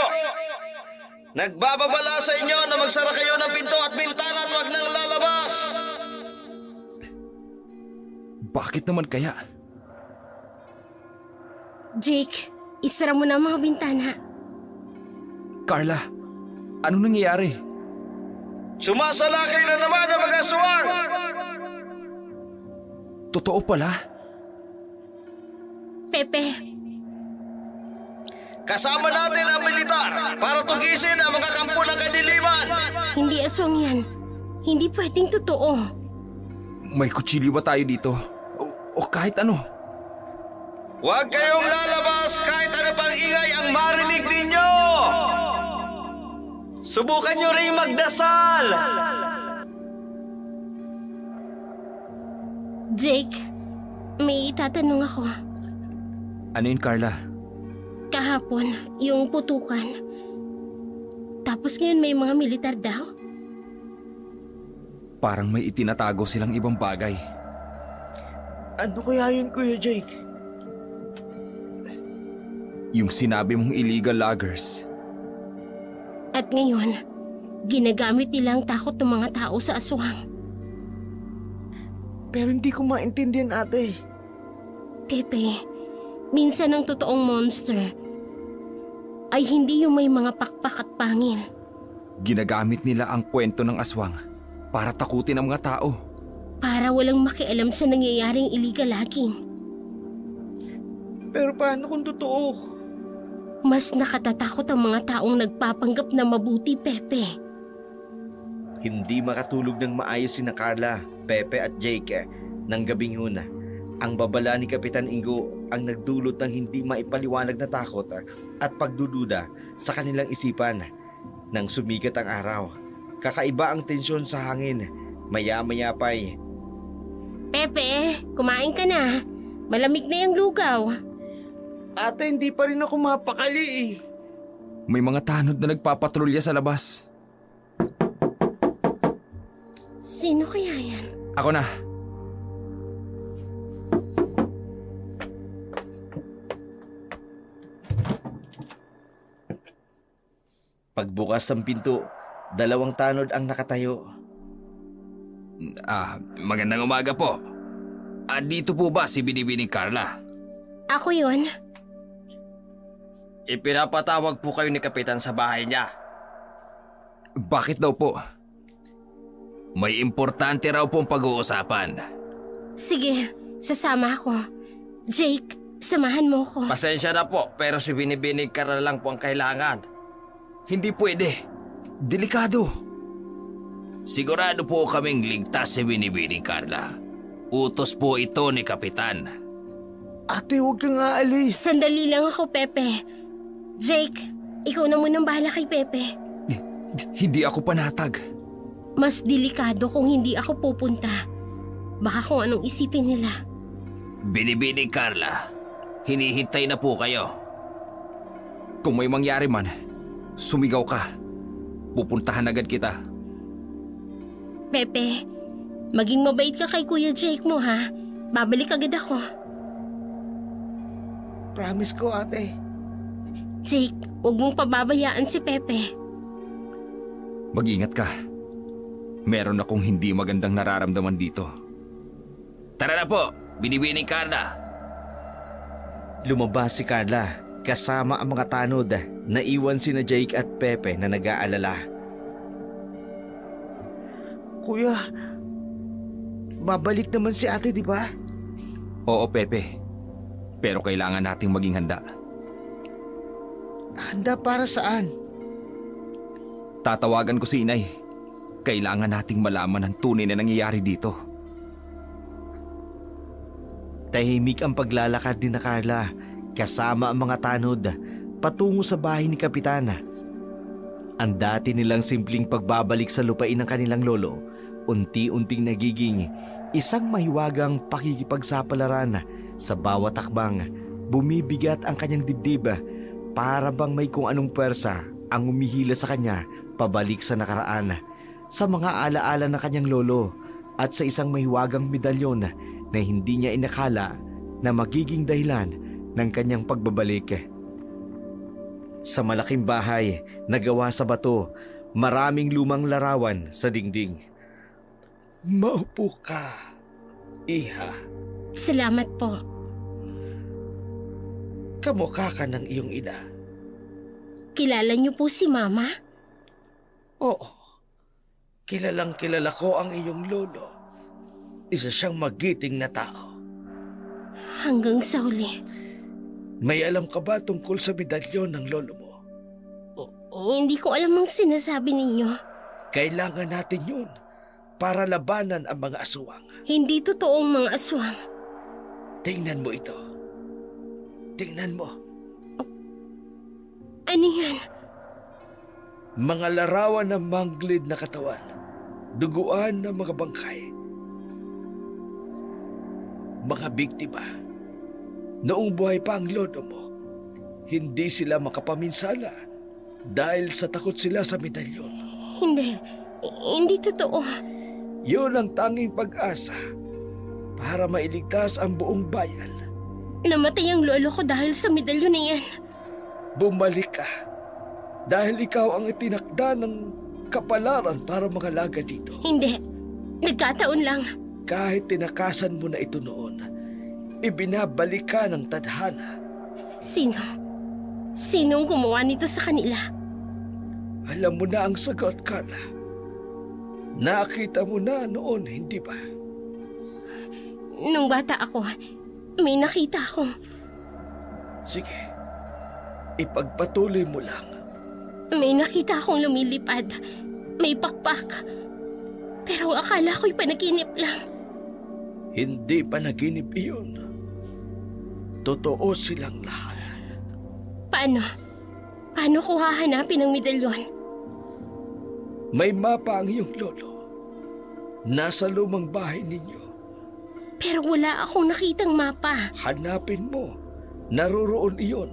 Nagbababala sa inyo na magsara kayo ng pinto at bintana at wag nang lalabas! Bakit naman kaya? Jake, isara mo na ang mga bintana. Carla, anong nangyayari? Sumasalakay na naman ang mga aswang! Totoo pala? Pepe, Kasama natin ang militar para tugisin ang mga kampo ng kadiliman! hindi aswang yan. Hindi pwedeng totoo. May kutsilyo ba tayo dito? O kahit ano? Huwag kayong lalabas kahit ano pang ingay ang marinig ninyo! Subukan nyo rin magdasal! Jake, may itatanong ako. Ano yun, Carla? Kahapon, yung putukan. Tapos ngayon may mga militar daw? Parang may itinatago silang ibang bagay. Ano kaya yun, Kuya Jake? Yung sinabi mong illegal loggers. At ngayon, ginagamit nila ang takot ng mga tao sa aswang. Pero hindi ko maintindihan, ate. Pepe, minsan ang totoong monster ay hindi yung may mga pakpak at pangil. Ginagamit nila ang kwento ng aswang para takutin ang mga tao. Para walang makialam sa nangyayaring illegal logging. Pero paano kung totoo? Mas nakatatakot ang mga taong nagpapanggap na mabuti, Pepe. Hindi makatulog ng maayos sina Carla, Pepe at Jake ng gabing yun. Ang babala ni Kapitan Ingo ang nagdulot ng hindi maipaliwanag na takot at pagdududa sa kanilang isipan. Nang sumikat ang araw, kakaiba ang tensyon sa hangin. Maya-maya pa'y, Pepe, kumain ka na. Malamig na yung lugaw. Ate, hindi pa rin ako mapakali eh. May mga tanod na nagpapatrolya sa labas. Sino kaya yan? Ako na. pagbukas ng pinto, dalawang tanod ang nakatayo. Magandang umaga po. Dito po ba si Binibining Carla? Ako yun. Ipinapatawag po kayo ni Kapitan sa bahay niya. Bakit daw po? May importante raw pong pag-uusapan. Sige, sasama ako. Jake, samahan mo ko. Pasensya na po, pero si Binibining Carla lang po ang kailangan. Hindi pwede. Delikado. Sigurado po kaming ligtas si Binibining Carla. Utos po ito ni Kapitan. Ate, huwag kang aalis. Sandali lang ako, Pepe. Jake, ikaw na munang bahala kay Pepe. Hindi ako panatag. Mas delikado kung hindi ako pupunta. Baka kung anong isipin nila. Binibining Carla, hinihintay na po kayo. Kung may mangyari man, sumigaw ka. Pupuntahan agad kita. Pepe, maging mabait ka kay Kuya Jake mo, ha? Babalik agad ako. Promise ko, ate. Jake, huwag mong pababayaan si Pepe. Mag-ingat ka. Meron akong hindi magandang nararamdaman dito. Tara na po, Binibining Carla. Lumabas si Carla kasama ang mga tanod Naiwan sina Jake at Pepe na nag-aalala. Kuya, babalik naman si ate, di ba? Oo, Pepe. Pero kailangan nating maging handa. Handa para saan? Tatawagan ko si Inay. Kailangan nating malaman ang tunay na nangyayari dito. Tahimik ang paglalakad ni na Carla kasama ang mga tanod patungo sa bahay ni Kapitana. Ang dati nilang simpleng pagbabalik sa lupain ng kanilang lolo, unti-unting nagiging isang mahiwagang pakikipagsapalaran sa bawat takbang. Bumibigat ang kanyang dibdib para bang may kung anong pwersa ang umihila sa kanya pabalik sa nakaraan, sa mga alaala ng kanyang lolo at sa isang mahiwagang medalyon na hindi niya inakala na magiging dahilan ng kanyang pagbabalik. Sa malaking bahay na gawa sa bato, maraming lumang larawan sa dingding. Maupo ka, iha. Salamat po. Kamukha ka ng iyong ina. Kilala niyo po si Mama? Oo, kilalang kilala ko ang iyong lolo. Isa siyang magiting na tao. Hanggang sa huli. May alam ka ba tungkol sa medalyon ng lolo mo? Hindi ko alam ang sinasabi ninyo. Kailangan natin yun para labanan ang mga aswang. Hindi totoong mga aswang. Tingnan mo ito. Tingnan mo. Ano yan? Mga larawan ng manglid na katawan. Duguan ng mga bangkay. Mga biktima. Noong buhay pa ang lolo mo, hindi sila makapaminsala dahil sa takot sila sa medalyon. Hindi totoo. Yun ang tanging pag-asa para mailigtas ang buong bayan. Namatay ang lolo ko dahil sa medalyon na yan. Bumalik ka dahil ikaw ang itinakda ng kapalaran para makalaga dito. Hindi. Nagkataon lang. Kahit tinakasan mo na ito noon, ibinabalik ka ng tadhana. Sino? Sino ang gumawa nito sa kanila? Alam mo na ang sagot, Carla. Nakita mo na noon, hindi ba? Nung bata ako, may nakita akong Sige, ipagpatuloy mo lang. may nakita akong lumilipad. May pakpak. Pero akala ko'y panaginip lang. Hindi panaginip iyon. Totoo silang lahat. Paano? Paano ko hahanapin ang medalyon? May mapa ang iyong lolo. Nasa lumang bahay ninyo. Pero wala akong nakitang mapa. Hanapin mo. Naroroon iyon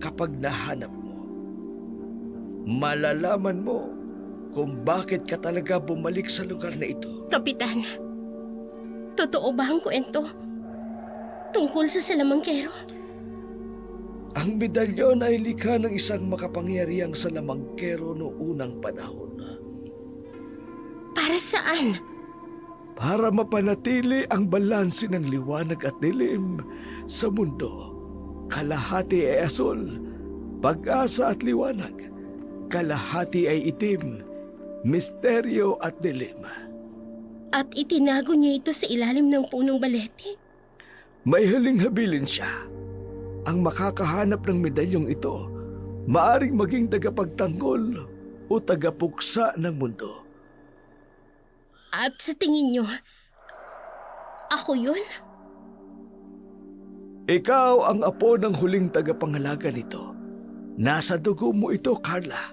kapag nahanap mo. Malalaman mo kung bakit ka talaga bumalik sa lugar na ito. Kapitan, totoo ba ang kwento? Tungkol sa salamangkero? Ang medalyon ay likha ng isang makapangyarihang salamangkero noong unang panahon. Para saan? Para mapanatili ang balanse ng liwanag at dilim sa mundo. Kalahati ay asul, pag-asa at liwanag. Kalahati ay itim, misteryo at dilim. At itinago niya ito sa ilalim ng punong balete? May haling-habilin siya. Ang makakahanap ng medalyong ito, maaring maging tagapagtanggol o tagapuksa ng mundo. At sa tingin niyo, ako yun? Ikaw ang apo ng huling tagapangalaga nito. Nasa dugo mo ito, Carla.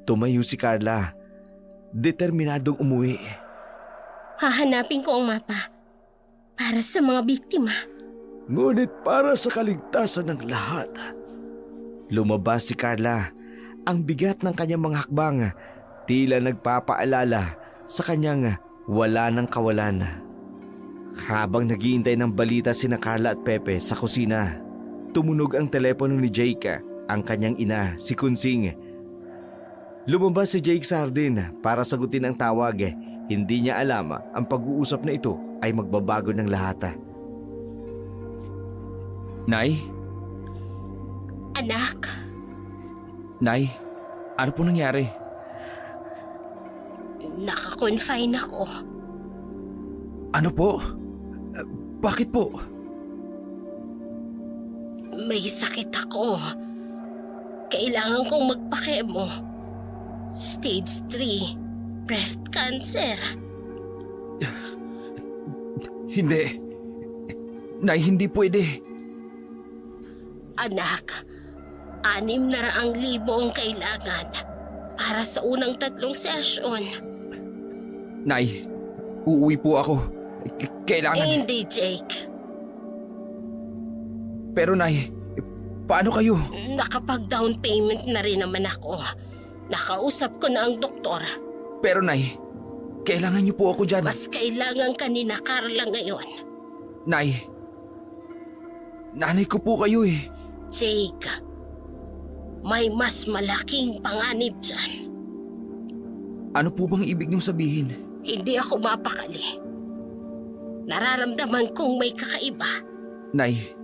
Tumayo si Carla, determinadong umuwi. Hahanapin ko ang mapa para sa mga biktima. Ngunit para sa kaligtasan ng lahat. Lumabas si Carla. Ang bigat ng kanyang mga hakbang, tila nagpapaalala sa kanyang wala ng kawalan. Habang naghihintay ng balita sina Carla at Pepe sa kusina, tumunog ang telepono ni Jake, ang kanyang ina, si Kunsing. Lumabas si Jake sa hardin para sagutin ang tawag. Hindi niya alam ang pag-uusap na ito ay magbabago ng lahat. Nay? Anak, Nay, ano po nangyari? Naka-confine ako. Ano po? Bakit po? May sakit ako. Kailangan kong magpakemo. Stage 3, breast cancer. Hindi. Nay, hindi pwede. Anak, 600,000 ang kailangan para sa unang 3 session. Nay, uuwi po ako. Kailangan. Hindi, Jake. Pero Nay, paano kayo? Nakapag-down payment na rin naman ako. Nakausap ko na ang doktor. Pero Nay, kailangan niyo po ako dyan. Mas kailangan ka ni na Carla ngayon. Nay, nanay ko po kayo eh. Jake, may mas malaking panganib dyan. Ano po bang ibig niyong sabihin? Hindi ako mapakali. Nararamdaman kong may kakaiba. Nay,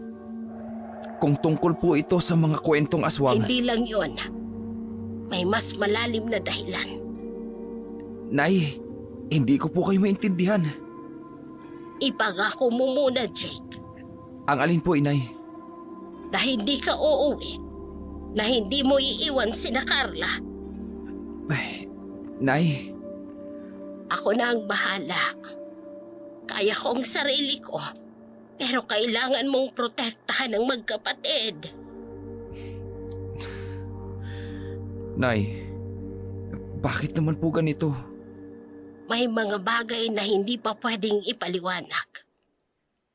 kung tungkol po ito sa mga kwentong aswang. Hindi lang yon. May mas malalim na dahilan. Nay, hindi ko po kayo maintindihan. Ipangako mo muna, Jake, Ang alin po, Inay? na hindi ka uuwi. Na hindi mo iiwan sina Carla. Ay, Nay, Ako na ang bahala. Kaya ko ang sarili ko. Pero kailangan mong protektahan ang magkapatid. Nay, bakit naman po ganito? May mga bagay na hindi pa pwedeng ipaliwanag.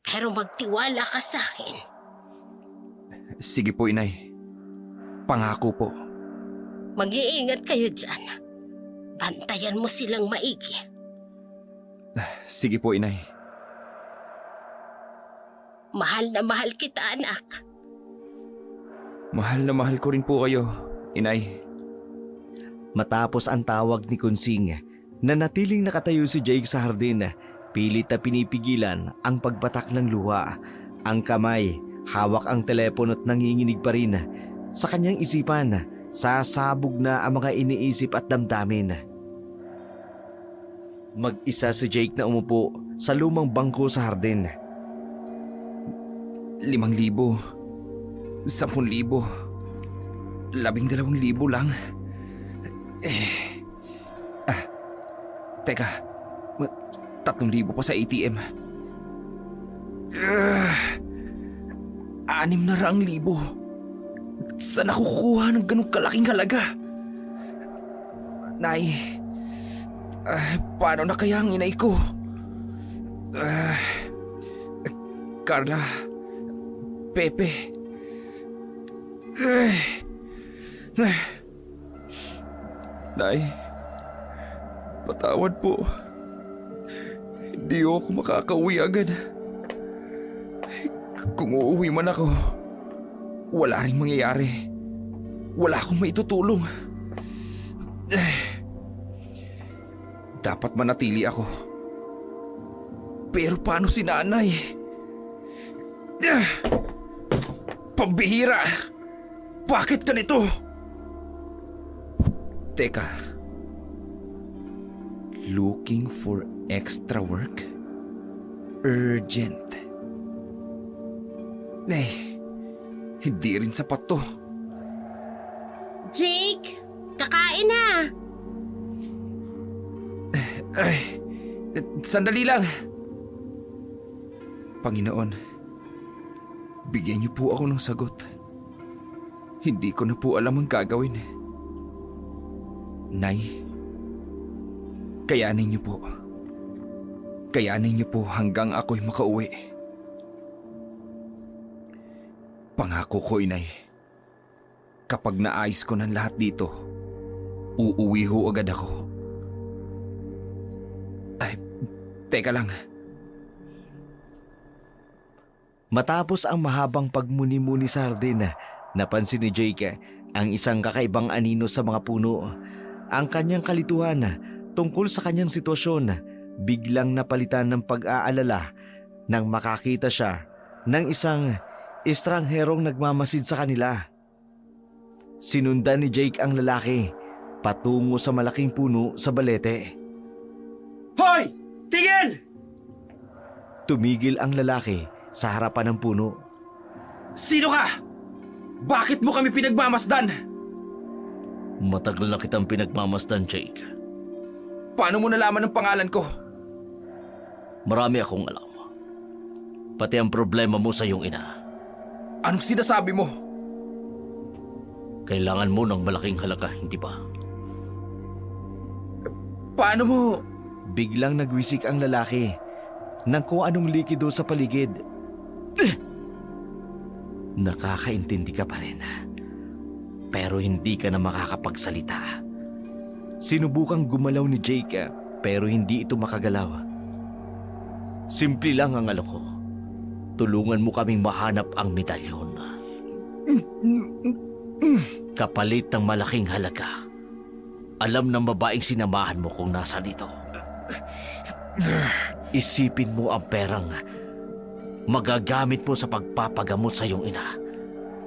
Pero magtiwala ka sa akin. Sige po, Inay. Pangako po. Mag-iingat kayo dyan. Bantayan mo silang maigi. Sige po, Inay. Mahal na mahal kita, anak. Mahal na mahal ko rin po kayo, Inay. Matapos ang tawag ni Kunsing, nanatiling nakatayo si Jake sa hardin, pilit na pinipigilan ang pagbatak ng luha. Ang kamay, hawak ang telepono at nanginginig pa rin. Sa kanyang isipan, sasabog na ang mga iniisip at damdamin. Mag-isa si Jake na umupo sa lumang bangko sa hardin. 5,000, 10,000, 12,000 lang. Teka, 3,000 pa sa ATM. 6,000,000. Saan ako kukuha ng ganong kalaking halaga? Nay, paano na kaya ang inay ko? Carla, Pepe. Nay, patawad po. Hindi ako makakauwi agad. Kung uuwi man ako, wala ring mangyayari. Wala akong maitutulong. Dapat manatili ako. Pero paano si nanay? Pambihira! Bakit ganito? Teka. Looking for extra work? Urgent. Hindi rin sapat to. Jake, kakain na. Sandali lang. Panginoon, bigyan niyo po ako ng sagot. Hindi ko na po alam ang gagawin. Nay, kayanin niyo po. Kayanin niyo po hanggang ako'y makauwi. Pangako ko, Inay. Kapag naayos ko ng lahat dito, uuwi ho agad ako. Ay, teka lang. Matapos ang mahabang pagmuni-muni sa hardin, napansin ni Jake ang isang kakaibang anino sa mga puno. Ang kanyang kalituhan tungkol sa kanyang sitwasyon biglang napalitan ng pag-aalala nang makakita siya ng isang estrangherong nagmamasid sa kanila. Sinundan ni Jake ang lalaki patungo sa malaking puno sa balete. Hoy! Tigil! Tumigil ang lalaki sa harapan ng puno. Sino ka? Bakit mo kami pinagmamasdan? Matagal na kitang pinagmamasdan, Jake. Paano mo nalaman ang pangalan ko? Marami akong alam. Pati ang problema mo sa iyong ina. Anong sinasabi mo? Kailangan mo ng malaking halaga, hindi ba? Paano mo... Biglang nagwisik ang lalaki ng kung anong likido sa paligid. Nakakaintindi ka pa rin. Pero hindi ka na makakapagsalita. Sinubukang gumalaw ni Jake pero hindi ito makagalaw. Simple lang ang alok ko. Tulungan mo kaming mahanap ang medalyon. Kapalit ng malaking halaga. Alam ng babaeng sinamahan mo kung nasa dito. Isipin mo ang perang magagamit mo sa pagpapagamot sa iyong ina.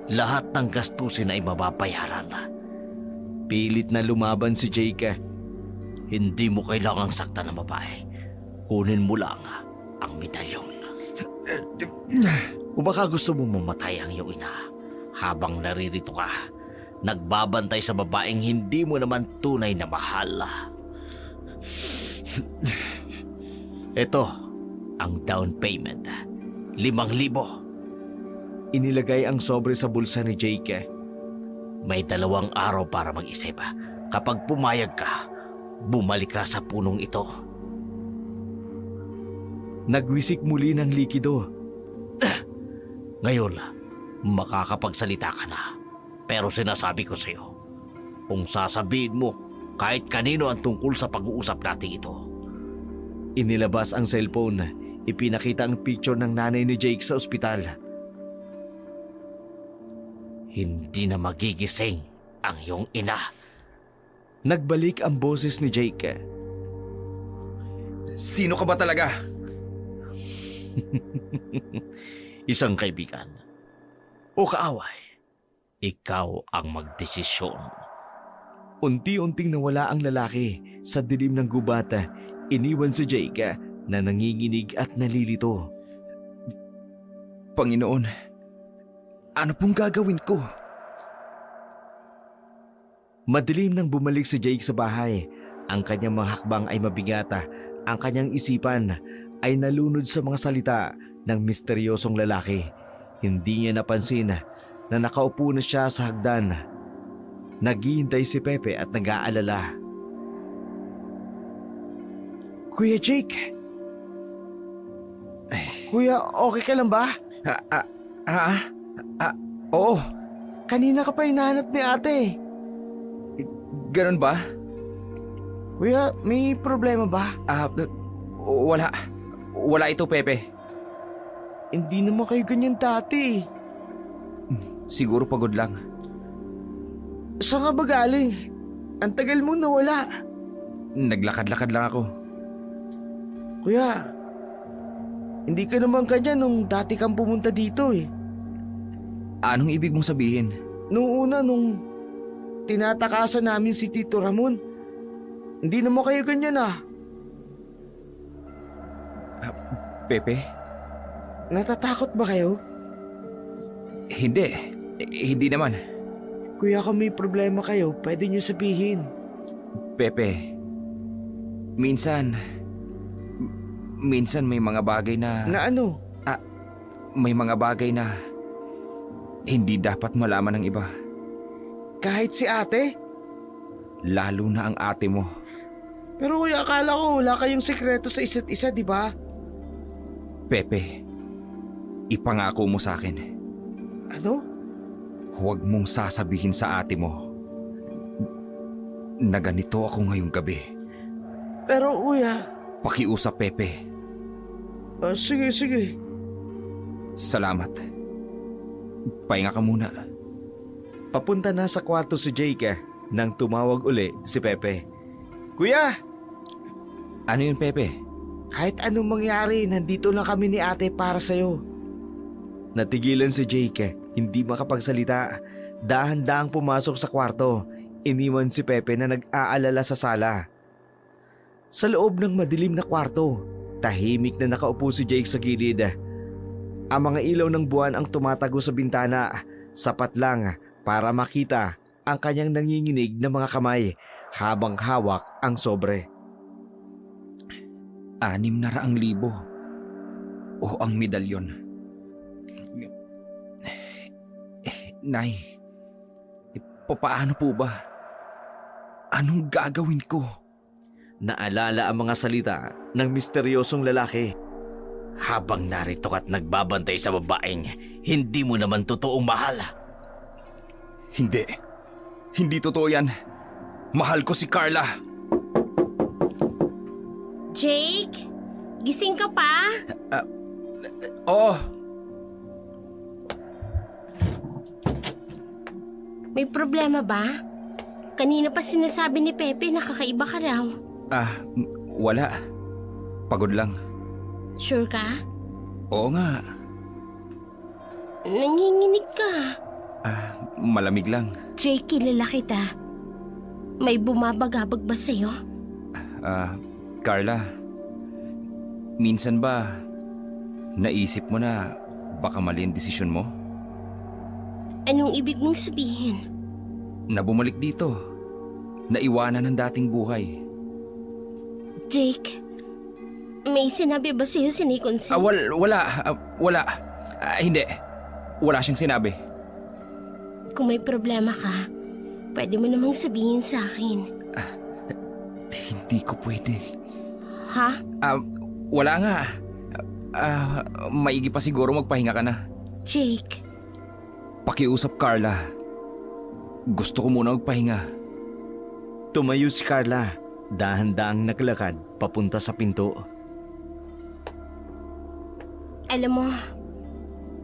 Lahat ng gastusin ay mababayaran. Pilit na lumaban si Jake. Hindi mo kailangang saktan ng babae. Kunin mo lang ang medalyon. O baka gusto mo mamatay ang iyong ina habang naririto ka, nagbabantay sa babaeng hindi mo naman tunay na mahal. Ito ang down payment. 5,000. Inilagay ang sobre sa bulsa ni Jake. May 2 araw para mag-isip. Kapag pumayag ka, bumalik ka sa punong ito. Nagwisik muli ng likido. Ngayon, makakapagsalita ka na. Pero sinasabi ko sa iyo, kung sasabihin mo kahit kanino ang tungkol sa pag-uusap natin ito. Inilabas ang cellphone. Ipinakita ang picture ng nanay ni Jake sa ospital. Hindi na magigising ang iyong ina. Nagbalik ang boses ni Jake. Sino ka ba talaga? Isang kaibigan o kaaway. Ikaw ang magdesisyon. Unti-unting nawala ang lalaki sa dilim ng gubata. Iniwan si Jake na nanginginig at nalilito. Panginoon, ano pong gagawin ko? Madilim nang bumalik si Jake sa bahay. Ang kanyang mga hakbang ay mabigata. Ang kanyang isipan ay nalunod sa mga salita ng misteryosong lalaki. Hindi niya napansin na nakaupo na siya sa hagdan. Naghihintay si Pepe at nag-aalala. Kuya Jake? Kuya, okay ka lang ba? Oo, Kanina ka pa hinahanap ni ate. ganun ba? Kuya, may problema ba? Wala. Wala ito, Pepe. Hindi naman kayo ganyan dati. Siguro pagod lang. Saan ka ba galing? Ang tagal mo nawala. Naglakad-lakad lang ako. Kuya, hindi ka naman ganyan nung dati kang pumunta dito eh. Anong ibig mong sabihin? Nung tinatakasan namin si Tito Ramon, hindi naman kayo ganyan ah. Pepe? Natatakot ba kayo? Hindi. Hindi naman. Kuya, kung may problema kayo, pwede niyo sabihin. Pepe, minsan may mga bagay na... Na ano? May mga bagay na hindi dapat malaman ng iba. Kahit si ate? Lalo na ang ate mo. Pero kuya, akala ko wala kayong sikreto sa isa't isa, di ba? Pepe, ipangako mo sa akin. Ano? Huwag mong sasabihin sa ate mo na ganito ako ngayong gabi. Pero kuya... Pakiusap, Pepe. Sige. Salamat. Pahinga ka muna. Papunta na sa kwarto si Jake nang tumawag uli si Pepe. Kuya! Ano yun, Pepe? Kahit anong mangyari, nandito lang kami ni ate para sa'yo. Natigilan si Jake, hindi makapagsalita. Dahan-dahang pumasok sa kwarto, iniwan si Pepe na nag-aalala sa sala. Sa loob ng madilim na kwarto, tahimik na nakaupo si Jake sa gilid. Ang mga ilaw ng buwan ang tumatago sa bintana, sapat lang para makita ang kanyang nanginginig na mga kamay habang hawak ang sobre. 600,000 o ang medalyon. Nay, papaano po ba? Anong gagawin ko? Naalala ang mga salita ng misteryosong lalaki. Habang narito ka't nagbabantay sa babaeng hindi mo naman totoong mahal. Hindi. Hindi totoo yan. Mahal ko si Carla. Jake? Gising ka pa? Oo. May problema ba? Kanina pa sinasabi ni Pepe na kakaiba ka raw. Wala. Pagod lang. Sure ka? Oo nga. Nanginginig ka. Malamig lang. Jake, kilala kita. May bumabagabag ba sa'yo? Carla, minsan ba naisip mo na baka mali ang desisyon mo? Anong ibig mong sabihin? Na bumalik dito. Naiwanan ang dating buhay. Jake, may sinabi ba sa'yo si Nicholson? Wala. Hindi. Wala siyang sinabi. Kung may problema ka, pwede mo namang sabihin sa akin. Hindi ko pwede. Ha? Wala nga. Maigi pa siguro magpahinga ka na. Jake, Pakiusap, Carla. Gusto ko muna magpahinga. Tumayo si Carla, dahan-dahang naglakad papunta sa pinto. alam mo,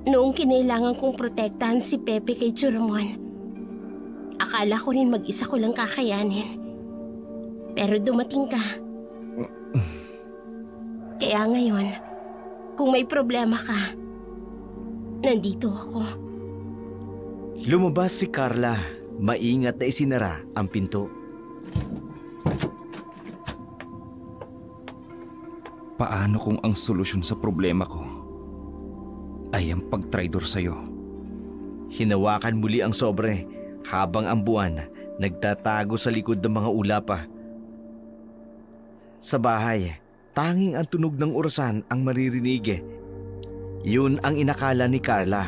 noong kinailangan kong protektahan si Pepe kay Churamon, akala ko rin mag-isa ko lang kakayanin. Pero dumating ka. Kaya ngayon, kung may problema ka, nandito ako. Lumabas si Carla, maingat na isinara ang pinto. Paano kung ang solusyon sa problema ko ay ang pagtraidor sa'yo? Hinawakan muli ang sobre habang ang buwan nagtatago sa likod ng mga ulapa. Sa bahay, tanging ang tunog ng orasan ang maririnig. Yun ang inakala ni Carla.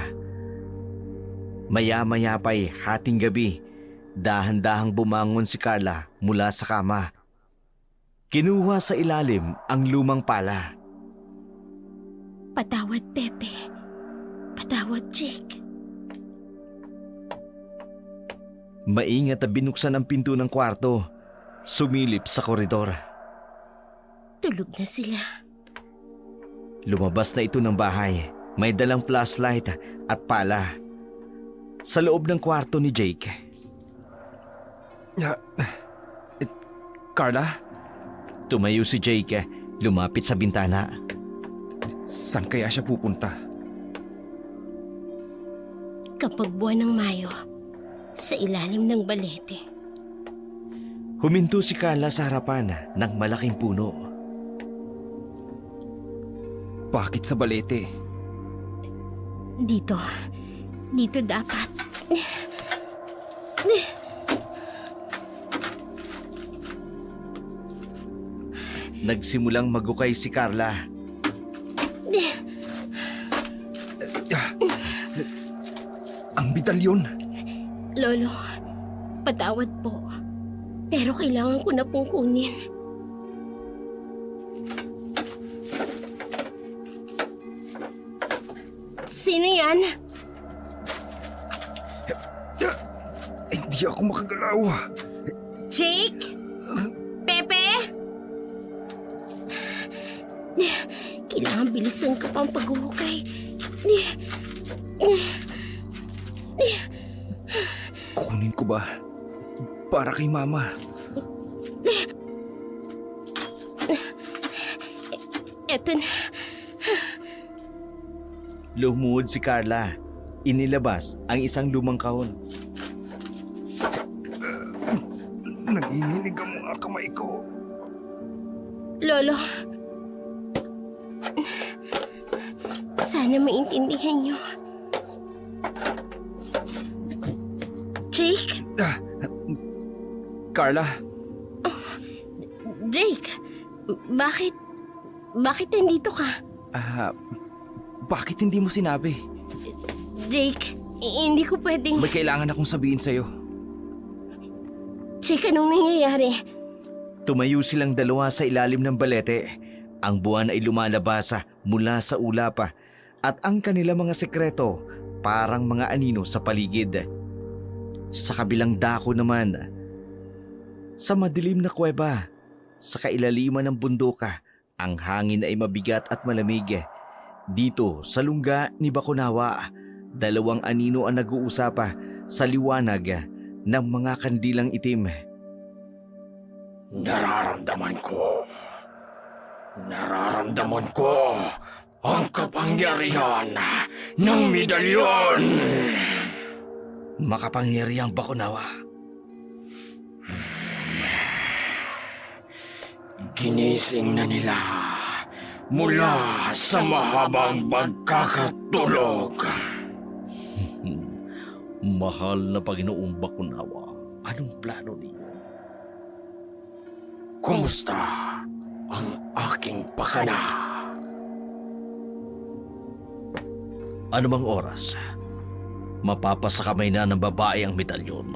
Maya-maya pa'y hating gabi, dahan-dahang bumangon si Carla mula sa kama. Kinuha sa ilalim ang lumang pala. Patawad, Pepe. Patawad, Jake. Maingat na binuksan ang pinto ng kwarto, sumilip sa koridor. Tulog na sila. Lumabas na ito ng bahay, may dalang flashlight at pala. Sa loob ng kwarto ni Jake. Carla? Tumayo si Jake, lumapit sa bintana. Saan kaya siya pupunta? Kapag buwan ng Mayo, sa ilalim ng balete. Huminto si Carla sa harapan ng malaking puno. Bakit sa balete? Dito dapat. Nagsimulang magukay si Carla. Ang medalyon! Lolo, patawad po. Pero kailangan ko na pong kunin. Sino yan? Hindi ako makagalaw. Jake? Pepe? Kailangan bilisan ka pang paghuhukay. Kunin ko ba? Para kay Mama. Eto na. Lumuhod si Carla. Inilabas ang isang lumang kahon. Lolo. Sana maintindihan niyo. Jake? Carla, Jake? Bakit nandito ka? bakit hindi mo sinabi? Jake, hindi ko pwedeng... May kailangan akong sabihin sa'yo. Jake, anong nangyayari? Tumayo silang dalawa sa ilalim ng balete. Ang buwan ay lumalabas mula sa ulapa at ang kanilang mga sekreto parang mga anino sa paligid. Sa kabilang dako naman, sa madilim na kuweba, sa kailaliman ng bunduka, ang hangin ay mabigat at malamig. Dito sa lungga ni Bakunawa, dalawang anino ang nag-uusap sa liwanag ng mga kandilang itim. Nararamdaman ko ang kapangyarihan ng medalyon. Makapangyarihang Bakunawa. Ginising na nila mula sa mahabang pagkakatulog. Mahal na Panginoong Bakunawa, anong plano niyo? Kumusta ang aking pakana? Anumang oras, mapapasakamay na ng babae ang medalyon.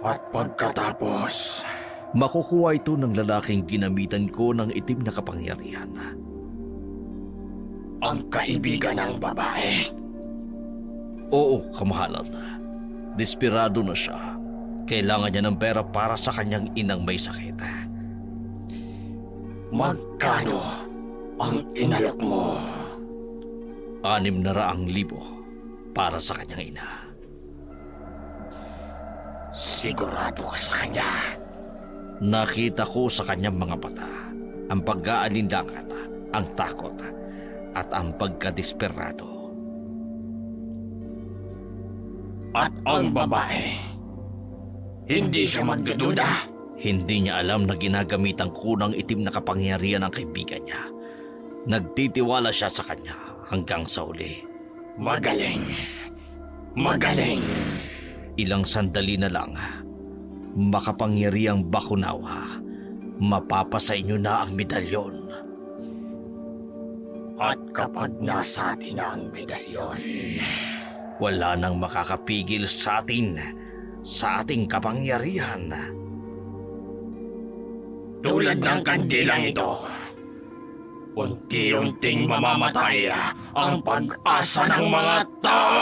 At pagkatapos, Makukuha ito ng lalaking ginamitan ko ng itim na kapangyarihan. ang kaibigan ng babae. Oo, kamahalan. Desperado na siya. Kailangan niya ng pera para sa kanyang inang may sakit. Magkano ang inalok mo? 600,000 para sa kanyang ina. Sigurado ka sa kanya. Nakita ko sa kanyang mga mata ang pag-aalinlangan, ang takot, at ang pagkadesperado. At ang babae, hindi siya magdududa. Hindi niya alam na ginagamitan ko ng itim na kapangyarihan ng kaibigan niya. Nagtitiwala siya sa kanya hanggang sa huli. Magaling. Magaling. Ilang sandali na lang, makapangyarihang Bakunawa, mapapasa inyo na ang medalyon. At kapag nasa atin na ang medalyon, Wala nang makakapigil sa atin, sa ating kapangyarihan. tulad ng kandilang ito, unti-unting mamamatay ang pag-asa ng mga tao.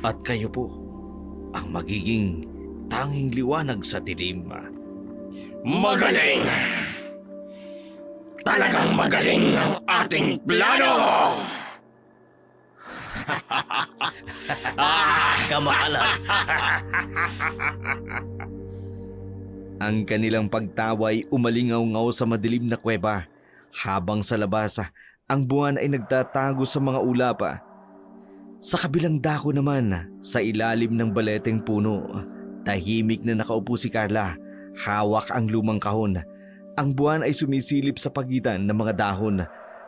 At kayo po, ang magiging tanging liwanag sa dilim. Magaling! Talagang magaling ang ating plano! Kamahalan! Ang kanilang pagtaway umalingaw-ngaw sa madilim na kuweba, habang sa labas ang buwan ay nagtatago sa mga ulapa. Sa kabilang dako naman, sa ilalim ng baleteng puno, tahimik na nakaupo si Carla, hawak ang lumang kahon. Ang buwan ay sumisilip sa pagitan ng mga dahon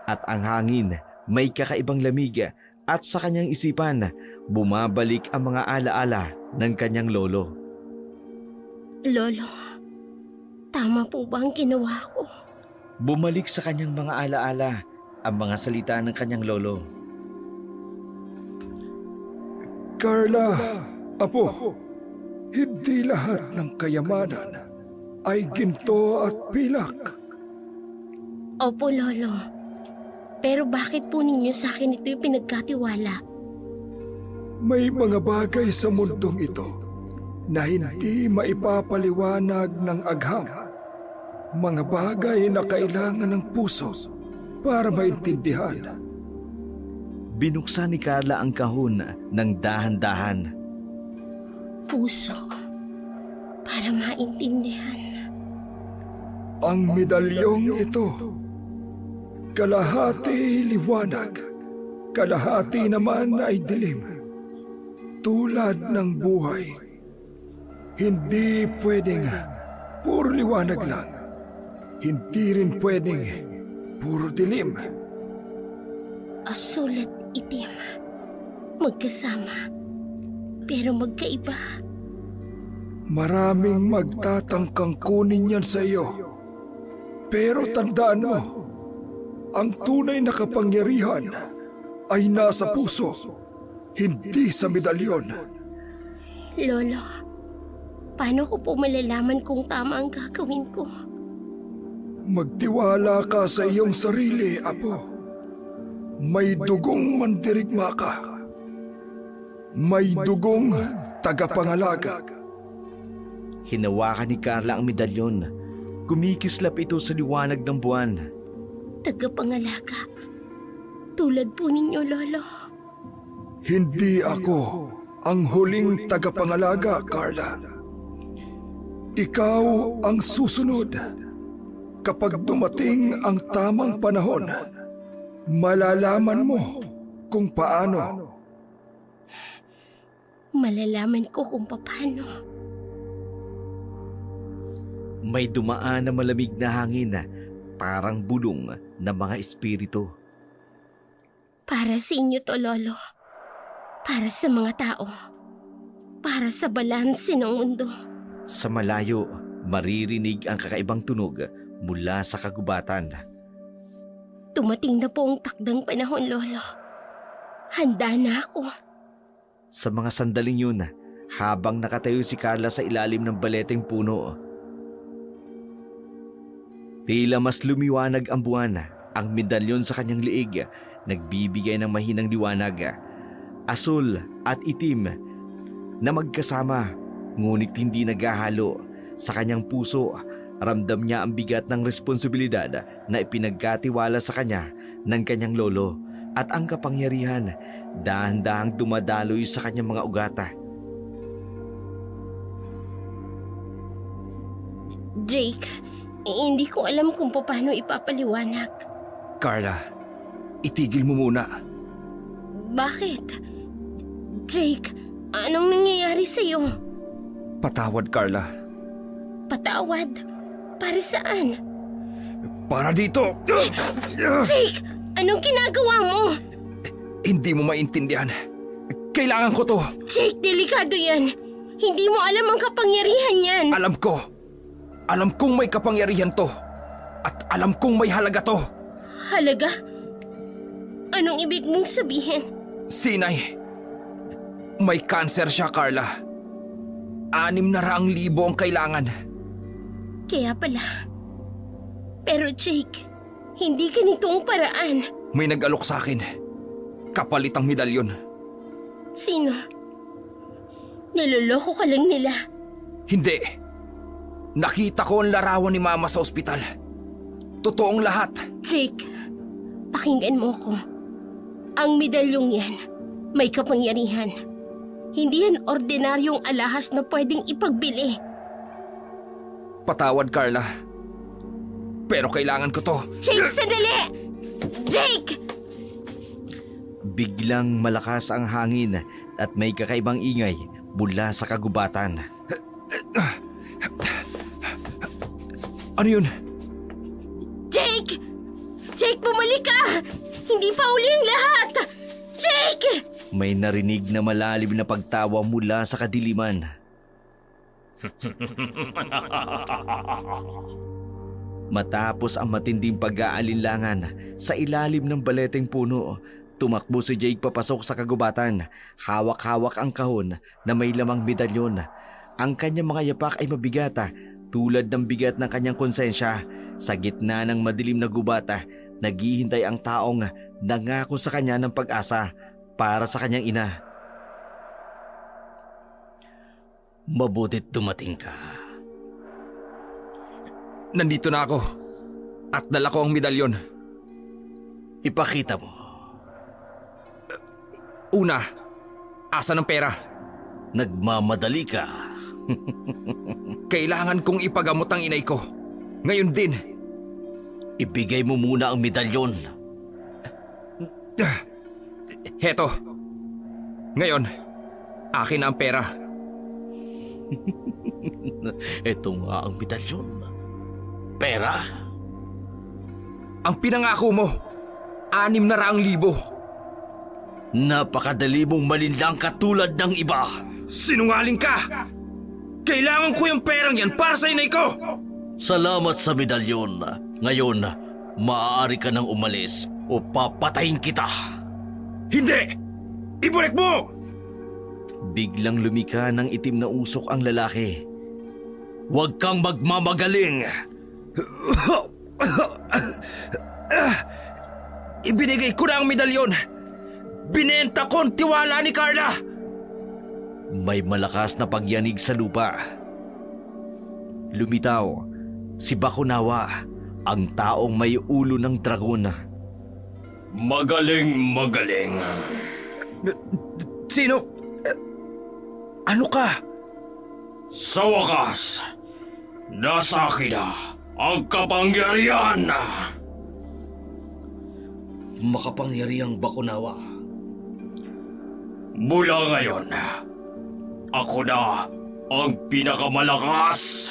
at ang hangin may kakaibang lamig, at sa kanyang isipan, bumabalik ang mga alaala ng kanyang lolo. Lolo, tama po ba ang ginawa ko? Bumalik sa kanyang mga alaala ang mga salita ng kanyang lolo. Carla, apo, hindi lahat ng kayamanan ay ginto at pilak. Opo, Lolo. Pero bakit po ninyo sa akin ito'y pinagkatiwala? May mga bagay sa mundong ito na hindi maipapaliwanag ng agham. Mga bagay na kailangan ng puso para maintindihan. Binuksan ni Carla ang kahon ng dahan-dahan. Puso. Para maintindihan. Ang medalyong ito, kalahati liwanag, kalahati naman ay dilim. Tulad ng buhay, hindi pwedeng puro liwanag lang. Hindi rin pwedeng puro dilim. Asul at itim. Magkasama. Pero magkaiba. Maraming magtatangkang kunin yan sa iyo. Pero tandaan mo, ang tunay na kapangyarihan ay nasa puso, hindi sa medalyon. Lolo, paano ko po malalaman kung tama ang gagawin ko? Magtiwala ka sa iyong sarili, Apo. May dugong mandirigma ka. May dugong tagapangalaga. Hinawakan ni Carla ang medalyon. Kumikislap ito sa liwanag ng buwan. Tagapangalaga. Tulad po ninyo, Lolo. Hindi ako ang huling tagapangalaga, Carla. Ikaw ang susunod. Kapag dumating ang tamang panahon, malalaman mo kung paano. Malalaman ko kung paano. May dumaan na malamig na hangin, parang bulong ng mga espiritu. Para sa inyo to, Lolo. Para sa mga tao. Para sa balanse ng mundo. Sa malayo, maririnig ang kakaibang tunog mula sa kagubatan. Tumating na po ang takdang panahon, Lolo. Handa na ako. Sa mga sandaling yun, habang nakatayo si Carla sa ilalim ng baleteng puno, tila mas lumiwanag ang buwan. Ang medalyon sa kanyang liig, nagbibigay ng mahinang liwanag. Asul at itim na magkasama, ngunit hindi naghahalo. Sa kanyang puso, ramdam niya ang bigat ng responsibilidad na ipinagkatiwala sa kanya ng kanyang lolo at ang kapangyarihan dahan-dahang dumadaloy sa kanyang mga ugata. Drake, hindi ko alam kung paano ipapaliwanag. Carla, itigil mo muna. Bakit? Drake, anong nangyayari sa'yo? Patawad, Carla. Patawad? Para saan? Para dito! Drake, anong ginagawa mo? Hindi mo maintindihan. Kailangan ko to. Drake, delikado yan. Hindi mo alam ang kapangyarihan yan. Alam ko. Alam kong may kapangyarihan to. At alam kong may halaga to. Halaga? Anong ibig mong sabihin? Sinay. May cancer siya, Carla. 600,000 ang kailangan. Kaya pala. Pero Jake, hindi ganito ang paraan. May nag-alok sa akin. Kapalit ang medalyon. Sino? Niloloko ka lang nila. Hindi. Nakita ko ang larawan ni Mama sa ospital. Totoong lahat. Jake, pakinggan mo ko. Ang medalyong yan, may kapangyarihan. Hindi yan ordinaryong alahas na pwedeng ipagbili. Patawad, Carla. Pero kailangan ko to. Jake, sandali! Jake! Biglang malakas ang hangin at may kakaibang ingay mula sa kagubatan. Ano yun? Jake! Jake, bumalik ka! Hindi pa uli ang lahat! Jake! May narinig na malalim na pagtawa mula sa kadiliman. Matapos ang matinding pag-aalinlangan sa ilalim ng baleteng puno, tumakbo si Jake papasok sa kagubatan. Hawak-hawak ang kahon na may lamang medalyon. Ang kanyang mga yapak ay mabigat, tulad ng bigat ng kanyang konsensya. Sa gitna ng madilim na gubata, naghihintay ang taong nangako sa kanya ng pag-asa para sa kanyang ina. Mabutit dumating ka. Nandito na ako. At dala ko ang medalyon. Ipakita mo. Una, asa ng pera? Nagmamadali ka. Kailangan kong ipagamot ang inay ko. Ngayon din. Ibigay mo muna ang medalyon. Heto. Ngayon, akin na ang pera. Ito nga ang medalyon. Pera? Ang pinangako mo, 600,000. Napakadali mong malinlang katulad ng iba. Sinungaling ka! Kailangan ko yung perang yan para sa inay ko! Salamat sa medalyon. Ngayon, maaari ka nang umalis o papatayin kita. Hindi! Ibalik mo! Biglang lumika ng itim na usok ang lalaki. Huwag kang magmamagaling. Ibinigay ko na ang medalyon! Binenta ko ang tiwala ni Carla! May malakas na pagyanig sa lupa. Lumitaw si Bakunawa, ang taong may ulo ng dragon. Magaling. Sino? Ano ka? Sa wakas, nasa akin na ang kapangyarihan. Makapangyarihang Bakunawa. Mula ngayon, ako na ang pinakamalakas.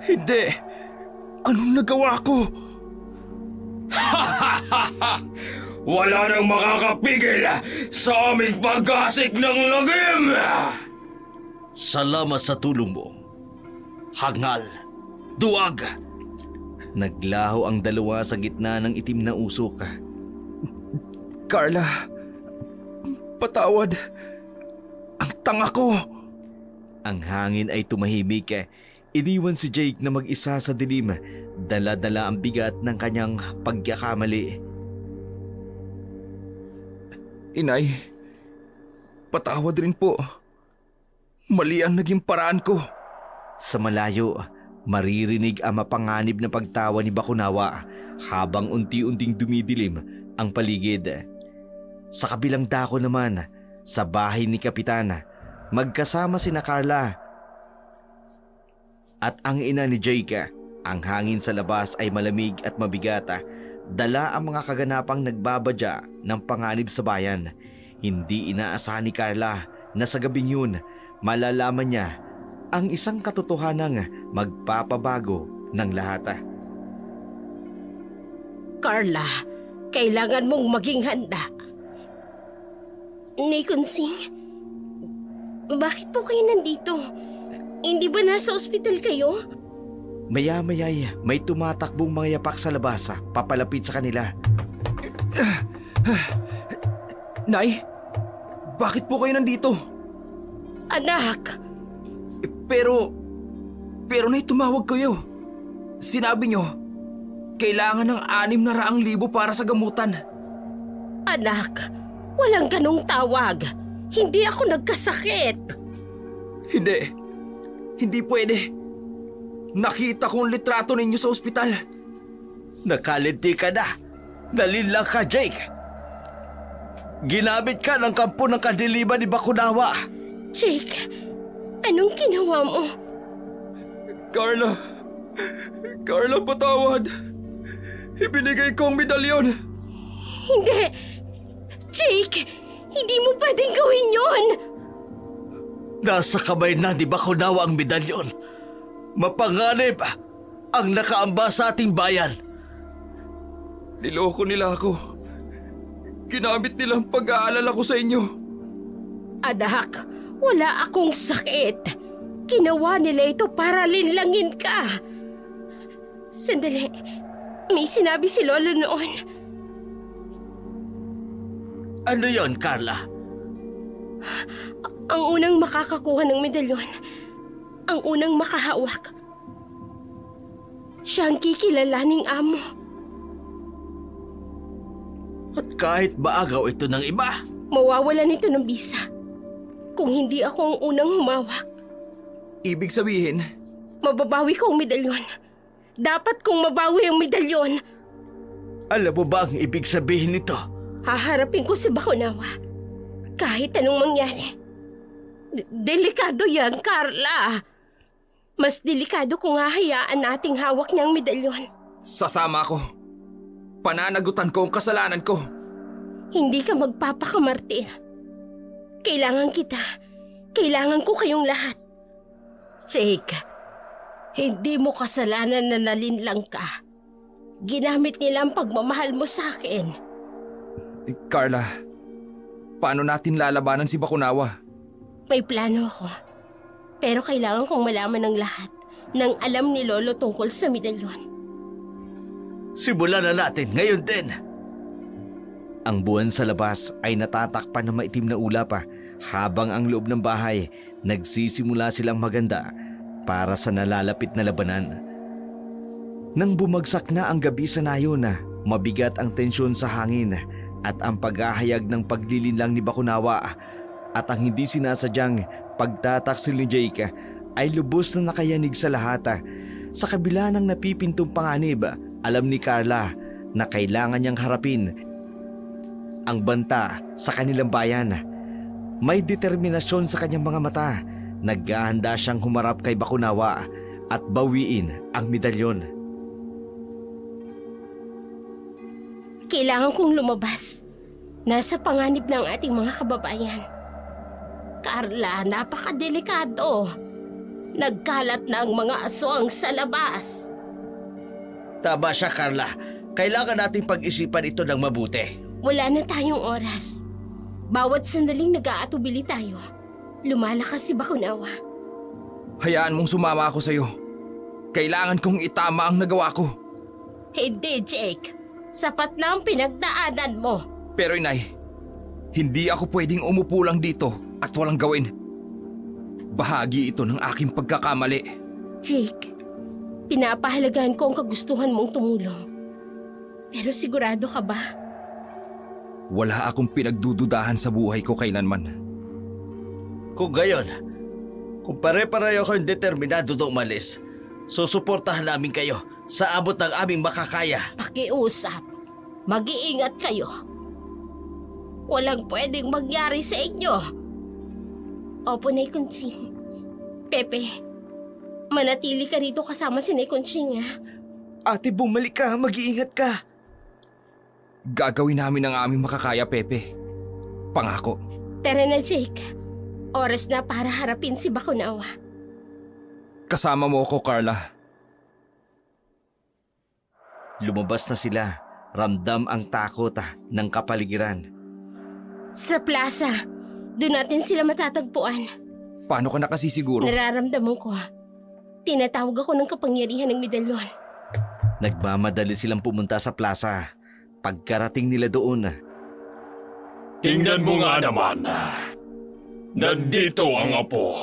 Hindi! Anong nagawa ko? Wala nang makakapigil sa aming pagkasik ng lagim! Salamat sa tulong mo. Hangal. Duwag. Naglaho ang dalawa sa gitna ng itim na usok. Carla, patawad. Ang tanga ko. Ang hangin ay tumahimik. Iniwan si Jake na mag-isa sa dilim. Dala-dala ang bigat ng kanyang pagkakamali. Inay, patawad rin po. Mali ang naging paraan ko. Sa malayo, maririnig ang mapanganib na pagtawa ni Bakunawa habang unti-unting dumidilim ang paligid. Sa kabilang dako naman, sa bahay ni Kapitana, magkasama sina Carla at ang ina ni Jake. Ang hangin sa labas ay malamig at mabigat. Dala ang mga kaganapang nagbabadya ng panganib sa bayan. Hindi inaasahan ni Carla na sa gabing yun, malalaman niya ang isang katotohanang magpapabago ng lahat. Carla, kailangan mong maging handa. Naikonsing, bakit po kayo nandito? Hindi ba nasa ospital kayo? Maya-maya'y may tumatakbong mga yapak sa labas, papalapit sa kanila. Nay, bakit po kayo nandito? Anak, Pero nay, tumawag kayo. Sinabi nyo, kailangan ng 600,000 para sa gamutan. anak, walang ganong tawag. Hindi ako nagkasakit. Hindi pwede. Nakita ko ang litrato ninyo sa ospital. Nakalinti ka na. Nalinlang ka, Jake. Ginamit ka ng kampo ng kadiliman ni Bakunawa. Jake, anong ginawa mo? Carla, patawad. Ibinigay ko ang medalyon. Hindi! Jake, hindi mo pwedeng gawin yon! Nasa kamay na ni Bakunawa ang medalyon. Mapanganib ang nakaamba sa ating bayan. Niloko nila ako. Ginamit nila ang pag-aalala ko sa inyo. Anak, wala akong sakit. Ginawa nila ito para linlangin ka. Sandali, may sinabi si Lolo noon. Ano yon, Carla? Ang unang makakakuha ng medalyon, ang unang makahawak, siya ang kikilalaning amo. At kahit maagaw ito ng iba, Mawawalan ito ng bisa kung hindi ako ang unang humawak. Ibig sabihin, Mababawi ko ang medalyon. Dapat kong mabawi ang medalyon. alam mo ba ang ibig sabihin nito? Haharapin ko si Bakunawa. Kahit anong mangyari. Delikado yan, Carla. Mas delikado kung hahayaan nating hawak niyang medalyon. sasama ko. Pananagutan ko ang kasalanan ko. Hindi ka magpapakamartir. Kailangan kita. Kailangan ko kayong lahat. Jake, hindi mo kasalanan na nalinlang ka. Ginamit nila ang pagmamahal mo sa akin. Carla, paano natin lalabanan si Bakunawa? May plano ako. Pero kailangan kong malaman ng lahat ng alam ni Lolo tungkol sa medalyon. Simulan na natin ngayon din. Ang buwan sa labas ay natatakpan ng maitim na ulap habang ang loob ng bahay nagsisimula silang maganda para sa nalalapit na labanan. Nang bumagsak na ang gabi sa nayon, mabigat ang tensyon sa hangin at ang paghahayag ng paglilinlang ni Bakunawa at ang hindi sinasadyang pagtataksil ni Jake ay lubos na nakayanig sa lahat. Sa kabila ng napipintong panganib, alam ni Carla na kailangan niyang harapin ang banta sa kanilang bayan. May determinasyon sa kanyang mga mata. Naghahanda siyang humarap kay Bakunawa at bawiin ang medalyon. Kailangan kong lumabas. Nasa panganib ng ating mga kababayan. Carla, napakadelikado. Nagkalat na ang mga aswang sa labas. Tama siya, Carla. Kailangan nating pag-isipan ito ng mabuti. Wala na tayong oras. Bawat sandaling nag-aatubili tayo, lumalakas si Bakunawa. Hayaan mong sumama ako sa'yo. Kailangan kong itama ang nagawa ko. Hindi, Jake. Sapat na ang pinagdaanan mo. Pero inay, hindi ako pwedeng umupo lang dito at walang gawin. Bahagi ito ng aking pagkakamali. Jake, pinapahalagahan ko ang kagustuhan mong tumulong. Pero sigurado ka ba? Wala akong pinagdududahan sa buhay ko kailanman. Kung gayon, kung pare-pareho kayong determinado na umalis, susuportahan namin kayo sa abot ng aming makakaya. Pakiusap. Mag-iingat kayo. Walang pwedeng mangyari sa inyo. Opo, Nay Conching. Pepe, manatili ka rito kasama si Nay Conching, ha? Ate, bumalik ka. Mag-iingat ka. Gagawin namin ang aming makakaya, Pepe. Pangako. Tara na, Jake. Oras na para harapin si Bakunawa. Kasama mo ako, Carla. Lumabas na sila. Ramdam ang takot ng kapaligiran. Sa plaza, doon natin sila matatagpuan. Paano ka nakasisiguro? Nararamdaman ko. Tinatawag ako ng kapangyarihan ng medalyon. Nagmamadali silang pumunta sa plaza. Pagkarating nila doon, Tingnan mo nga naman. Nandito ang apo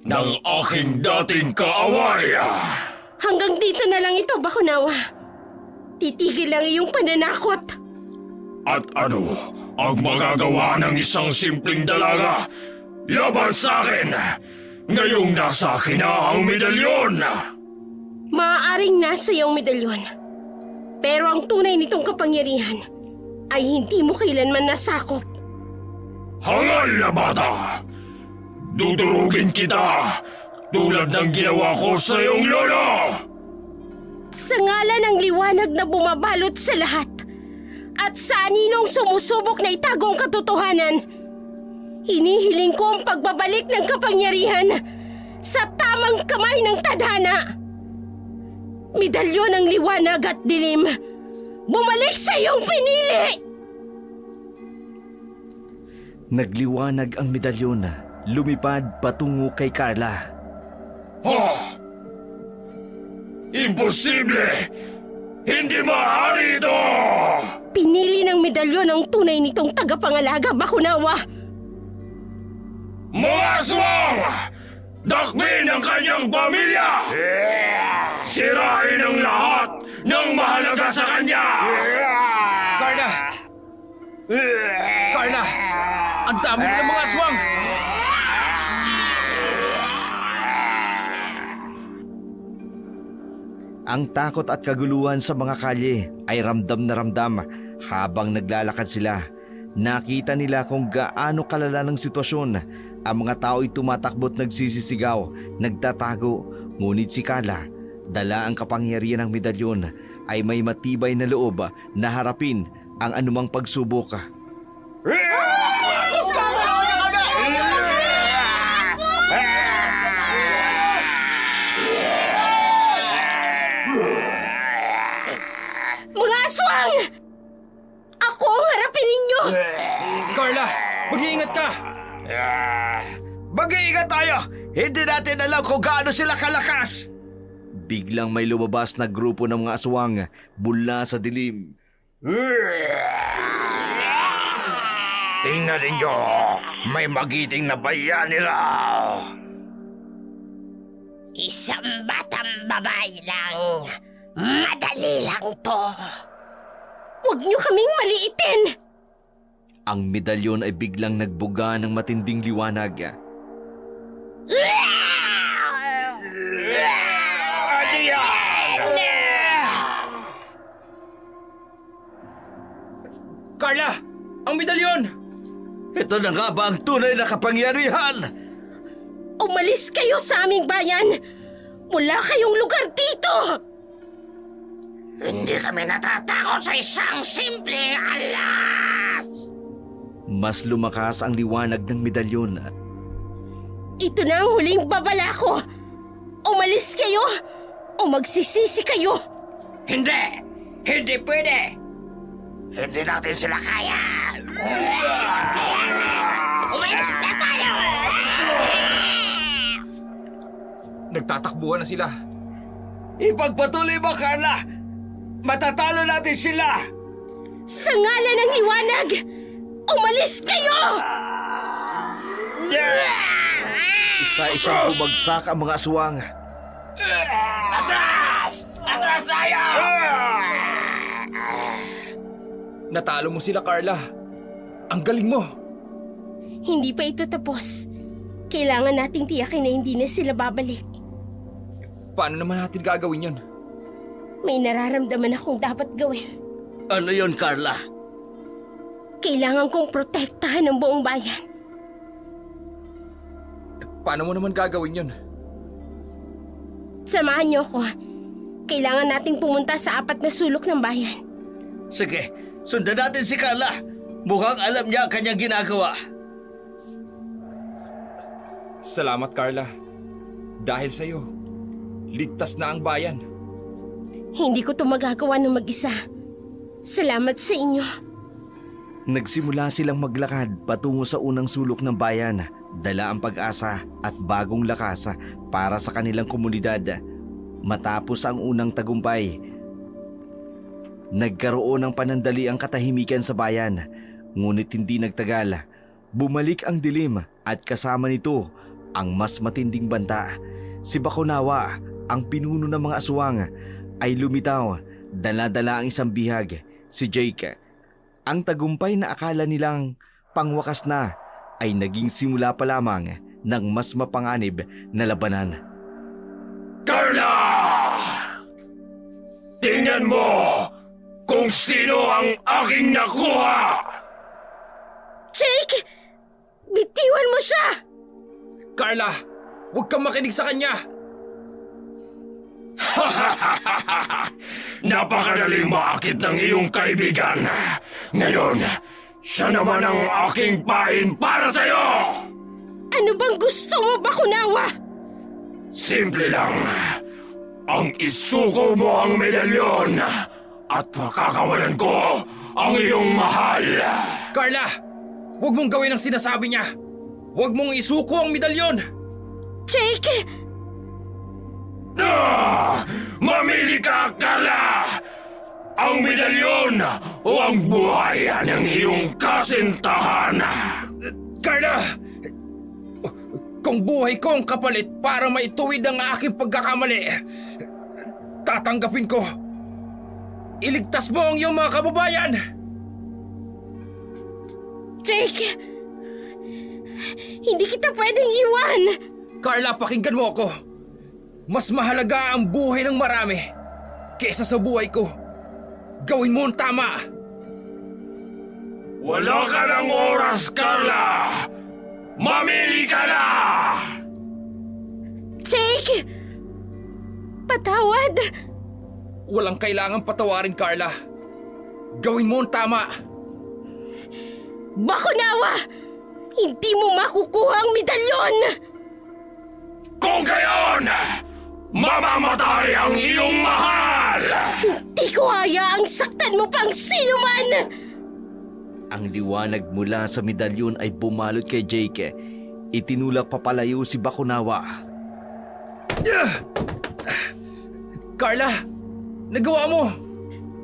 ng aking dating kaaway. Hanggang dito na lang ito, Bakunawa. Titigil lang iyong pananakot. At ano ang magagawa ng isang simpleng dalaga laban sa akin? Ngayong nasa akin na ang medalyon. Maaaring nasa iyong medalyon. Pero ang tunay nitong kapangyarihan ay hindi mo kailanman nasakop. Hangal na bata! Dudurugin kita tulad ng ginawa ko sa iyong lolo! Sa ngalan ng liwanag na bumabalot sa lahat at sa aninong sumusubok na itagong katotohanan, hinihiling ko ang pagbabalik ng kapangyarihan sa tamang kamay ng tadhana. Medalyon ng liwanag at dilim, bumalik sa iyong pinili! nagliwanag ang medalyon. Lumipad patungo kay Carla. Imposible! Hindi maaari ito! Pinili ng medalyon ang tunay nitong tagapangalaga, Bakunawa. Mga aswang! Dakmin ang kanyang pamilya! Sirain ang lahat ng mahalaga sa kanya! Carla! Carla! Ang dami ng mga aswang! Ang takot at kaguluhan sa mga kalye ay ramdam na ramdam habang naglalakad sila. Nakita nila kung gaano kalala ng sitwasyon. Ang mga tao'y tumatakbo't nagsisisigaw, nagtatago. Ngunit si Carla, dala ang kapangyarihan ng medalyon, ay may matibay na loob na harapin ang anumang pagsubok. aswang! Ako ang harapin ninyo! Carla, mag-iingat ka! Mag-iingat tayo! Hindi natin alam kung gaano sila kalakas! Biglang may lumabas na grupo ng mga aswang mula sa dilim. Tingnan ninyo, may magiting na bayan nila. Isang batang babae lang. Madali lang to. Huwag niyo kaming maliitin! Ang medalyon ay biglang nagbuga ng matinding liwanag. Ano yan? Carla! Ang medalyon! Ito na nga ba ang tunay na kapangyarihan? Umalis kayo sa aming bayan! Wala kayong lugar dito! Hindi kami natatakot sa isang simpleng alas! Mas lumakas ang liwanag ng medalyon. Ito na ang huling babala ko! Umalis kayo o magsisisi kayo! Hindi! Hindi pwede! Hindi natin sila kaya! Umalis na tayo! Nagtatakbuhan na sila. Ipagpatuloy mo, Carla! Matatalo natin sila! Sa ngalan ng liwanag, umalis kayo! Isa-isang bumagsak ang mga aswang. Atras! Atras tayo! Natalo mo sila, Carla. Ang galing mo. Hindi pa ito tapos. Kailangan nating tiyakin na hindi na sila babalik. Paano naman natin gagawin yun? May nararamdaman akong dapat gawin. Ano yon, Carla? Kailangan kong protektahan ang buong bayan. Paano mo naman gagawin yun? Samahan niyo ako. Kailangan nating pumunta sa 4 na sulok ng bayan. Sige, sundan natin si Carla. Mukhang alam niya ang kanyang ginagawa. Salamat, Carla. Dahil sa'yo, ligtas na ang bayan. Hindi ko ito magagawa ng mag-isa. Salamat sa inyo. Nagsimula silang maglakad patungo sa unang sulok ng bayan, dala ang pag-asa at bagong lakas para sa kanilang komunidad. Matapos ang unang tagumpay, nagkaroon ng panandali ang katahimikan sa bayan, ngunit hindi nagtagal. Bumalik ang dilim at kasama nito ang mas matinding banta. Si Bakunawa, ang pinuno ng mga aswang, ay lumitaw, dala-dala ang isang bihag, si Jake. Ang tagumpay na akala nilang pangwakas na ay naging simula pa lamang ng mas mapanganib na labanan. Carla! Tingnan mo kung sino ang aking nakuha! Jake! Bitiwan mo siya! Carla, huwag kang makinig sa kanya. Napakadaling maakit ng iyong kaibigan. Ngayon, siya naman ang aking pain para sa'yo! Ano bang gusto mo, Bakunawa? Simple lang. Ang isuko mo ang medalyon at pakakawalan ko ang iyong mahal. Carla, huwag mong gawin ang sinasabi niya. Huwag mong isuko ang medalyon. Jake! Mamili ka, Carla! Ang medalyon o ang buhay ng iyong kasintahan? Carla! Kung buhay ko ang kapalit para maituwid ang aking pagkakamali, tatanggapin ko. Iligtas mo ang iyong mga kababayan! Jake! Hindi kita pwedeng iwan! Carla, pakinggan mo ako. Mas mahalaga ang buhay ng marami kesa sa buhay ko. Gawin mo ang tama. Wala ka ng oras, Carla! Mamili ka na! Jake! Patawad! Walang kailangang patawarin, Carla. Gawin mo ang tama. Bakunawa! Hindi mo makukuha ang medalyon! Kung gayon, mamamatay ang iyong mahal! Hindi Hindi ko hayaang saktan mo pang sino man! Ang liwanag mula sa medalyon ay bumalot kay Jake. Itinulak papalayo si Bakunawa. Carla! Nagawa mo!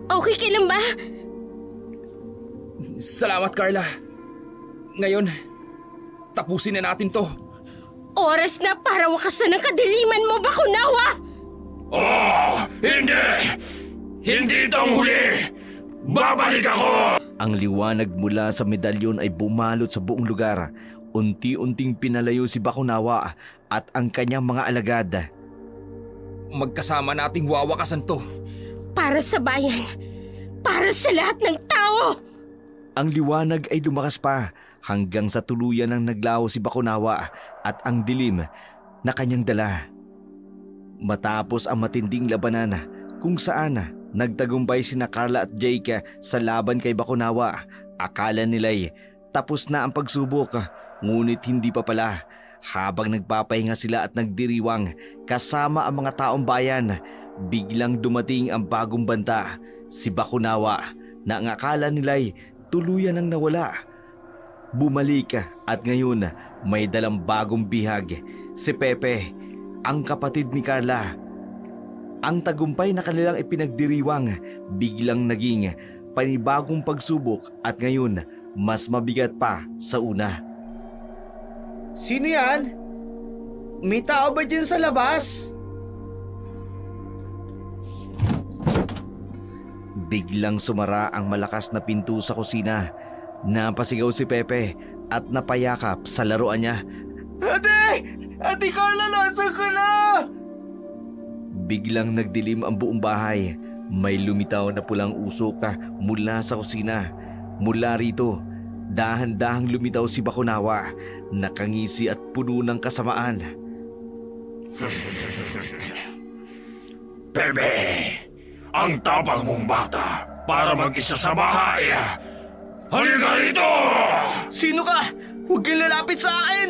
Okay ka lang ba? Salamat, Carla. Ngayon, tapusin na natin to. Oras na para wakasan ang kadiliman mo, Bakunawa! Oh, hindi! Hindi itong huli! Babalik ako! Ang liwanag mula sa medalyon ay bumalot sa buong lugar. Unti-unting pinalayo si Bakunawa at ang kanyang mga alagad. Magkasama nating wawakasan to. Para sa bayan. Para sa lahat ng tao! Ang liwanag ay lumakas pa hanggang sa tuluyan ng naglaho si Bakunawa at ang dilim na kanyang dala. Matapos ang matinding labanan kung saan nagtagumpay sina Carla at Jake sa laban kay Bakunawa, akala nila'y tapos na ang pagsubok, ngunit hindi pa pala. Habang nagpapahinga sila at nagdiriwang kasama ang mga taong bayan, biglang dumating ang bagong banta, si Bakunawa, na ang akala nila'y tuluyan ang nawala. Bumalik at ngayon may dalang bagong bihag, si Pepe, ang kapatid ni Carla. Ang tagumpay na kanilang ipinagdiriwang biglang naging panibagong pagsubok at ngayon mas mabigat pa sa una. Sino yan? May tao ba dyan sa labas? Biglang sumara ang malakas na pinto sa kusina. Napasigaw si Pepe at napayakap sa laruan niya. Ate! Ate Carla, nasa ko na! Biglang nagdilim ang buong bahay. May lumitaw na pulang usok mula sa kusina. Mula rito, dahan-dahang lumitaw si Bakunawa, nakangisi at puno ng kasamaan. Bebe, ang tapang mong bata para mag-isa sa bahay. Halika rito! Sino ka? Huwag kang lalapit sa akin!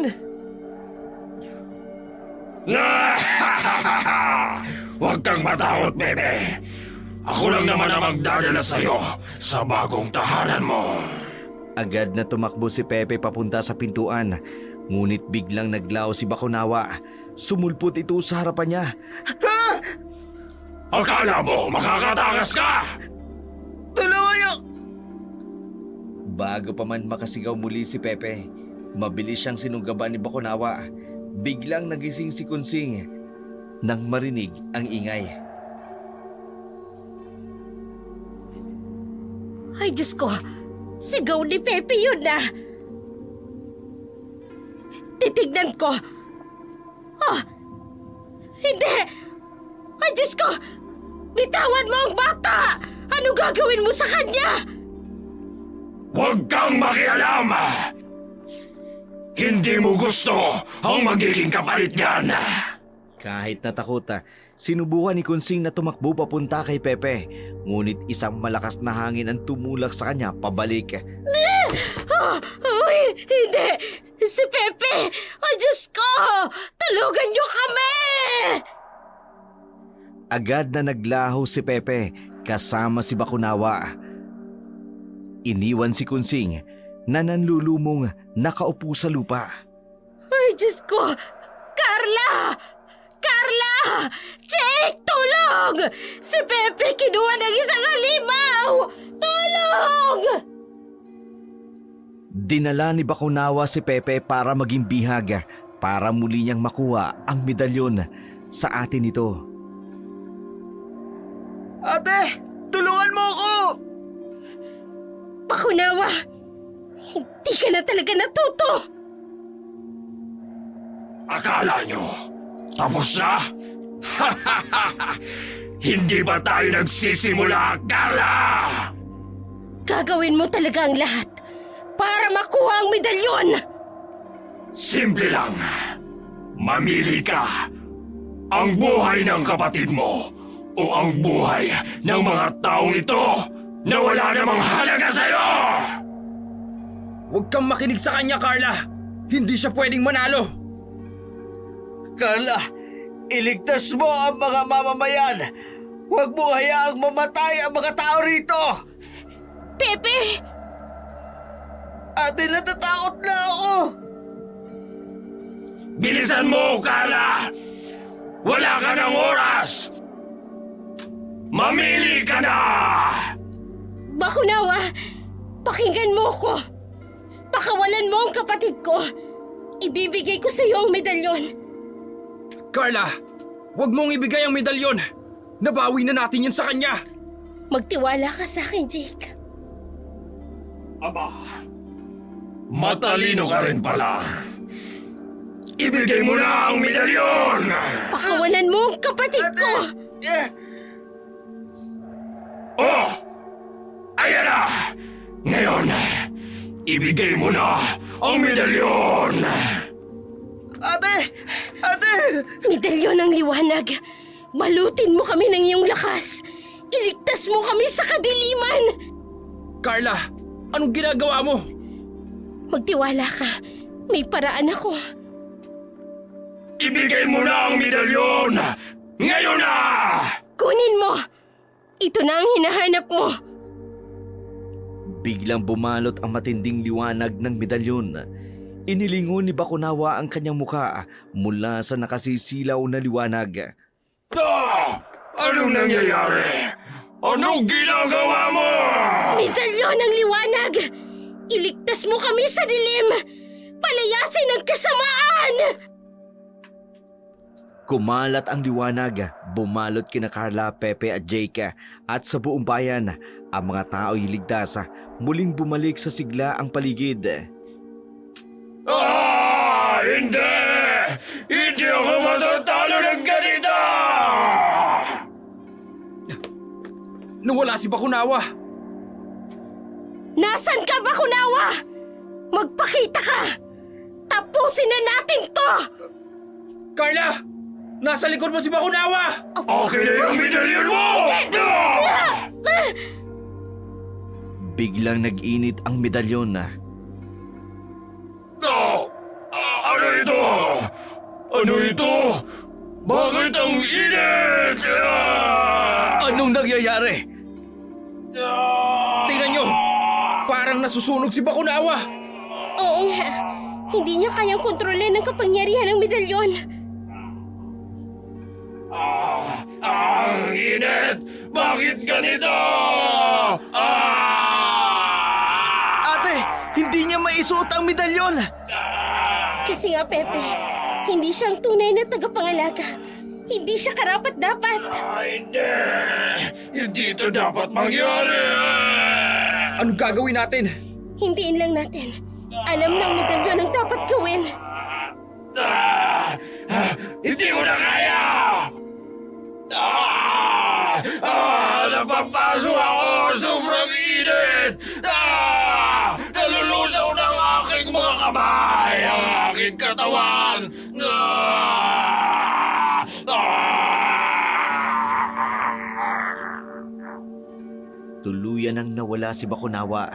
Huwag kang matakot, Bebe. Ako lang naman ang magdadala sa'yo sa bagong tahanan mo. Agad na tumakbo si Pepe papunta sa pintuan, ngunit biglang naglaho si Bakunawa. Sumulpot ito sa harapan niya. Akala mo makakatakas ka? Tulungan niyo! Bago pa man makasigaw muli si Pepe, mabilis siyang sinugaban ni Bakunawa. Biglang nagising si Kunsing nang marinig ang ingay. Ay, Diyos ko! Sigaw ni Pepe yun na! Titignan ko! Oh! Hindi! Ay, Diyos ko! Bitawan mo ang bata! Ano gagawin mo sa kanya? Huwag kang makialam! Hindi mo gusto ang magiging kapalit niyan! Kahit natakot, sinubukan ni Kunsing na tumakbo papunta kay Pepe. Ngunit isang malakas na hangin ang tumulak sa kanya pabalik. Uy, hindi! Si Pepe! Ay, Diyos ko! Tulugan niyo kami! Agad na naglaho si Pepe kasama si Bakunawa. Iniwan si Kunsing na nanlulumong nakaupo sa lupa. Ay, Diyos ko! Carla! Carla! Jake, tulong! Si Pepe kinuha ng isang halimaw! Tulong! Dinala ni Bakunawa si Pepe para maging bihag, para muli niyang makuha ang medalyon sa atin ito. Ate! Tulungan mo ako! Bakunawa! Hindi ka na talaga natuto! Akala nyo, tapos na? Hindi ba tayo nagsisimula, Carla? Gagawin mo talaga ang lahat para makuha ang medalyon! Simple lang. Mamili ka. Ang buhay ng kapatid mo o ang buhay ng mga taong ito na wala namang halaga sa'yo! Huwag kang makinig sa kanya, Carla! Hindi siya pwedeng manalo! Carla, iligtas mo ang mga mamamayan Huwag mo hayaang mamatay ang mga tao rito! Pepe! Ate, natatakot na ako! Bilisan mo, Carla! Wala ka ng oras! Mamili ka na! Bakunawa, pakinggan mo ko. Pakawalan mo ang kapatid ko. Ibibigay ko sa iyo ang medalyon. Carla, huwag mong ibigay ang medalyon. Nabawi na natin yan sa kanya. Magtiwala ka sa akin, Jake. Aba, matalino ka rin pala. Ibigay mo na ang medalyon! Pakawalan mo ang kapatid ko. Oh! Ayan na! Ngayon, ibigay mo na ang medalyon! Ate! Ate! Medalyon ng liwanag. Balutin mo kami ng iyong lakas. Iligtas mo kami sa kadiliman. Carla, anong ginagawa mo? Magtiwala ka. May paraan ako. Ibigay mo na ang medalyon! Ngayon na! Kunin mo. Ito na ang hinahanap mo. Biglang bumalot ang matinding liwanag ng medalyon. Inilingon ni Bakunawa ang kanyang muka mula sa nakasisilaw na liwanag. Anong nangyayari? Anong ginagawa mo? Medalyon ng liwanag. Iligtas mo kami sa dilim. Palayasin ang kasamaan. Kumalat ang liwanag, bumalot kina Carla, Pepe at Jake at sa buong bayan. Ang mga tao'y ligtas, muling bumalik sa sigla ang paligid. Hindi! Hindi ako matatalo ng ganito! Nawala si Bakunawa. Nasaan ka, Bakunawa? Magpakita ka. Tapusin na natin to. Carla! Nasa likod mo si Bakunawa! Okay na yung medalyon mo! Biglang nag-init ang medalyon. Ano ito? Ano ito? Bakit ang init? Anong nangyayari? Tingnan nyo! Parang nasusunog si Bakunawa! Oo nga. Hindi niya kayang kontrolin ang kapangyarihan ng medalyon. Ang init! Bakit ganito? Ate, hindi niya maisuot ang medalyon! Kasi nga, Pepe, hindi siyang tunay na tagapangalaga. Hindi siya karapat-dapat. Hindi! Hindi ito dapat mangyari! Anong gagawin natin? Hindiin lang natin. Alam ng medalyon ang dapat gawin. Hindi ko na kaya! Napapaso ako! Sobrang init! Nalulusaw na ang aking mga kamay! Ang aking katawan! Tuluyan ang nawala si Bakunawa.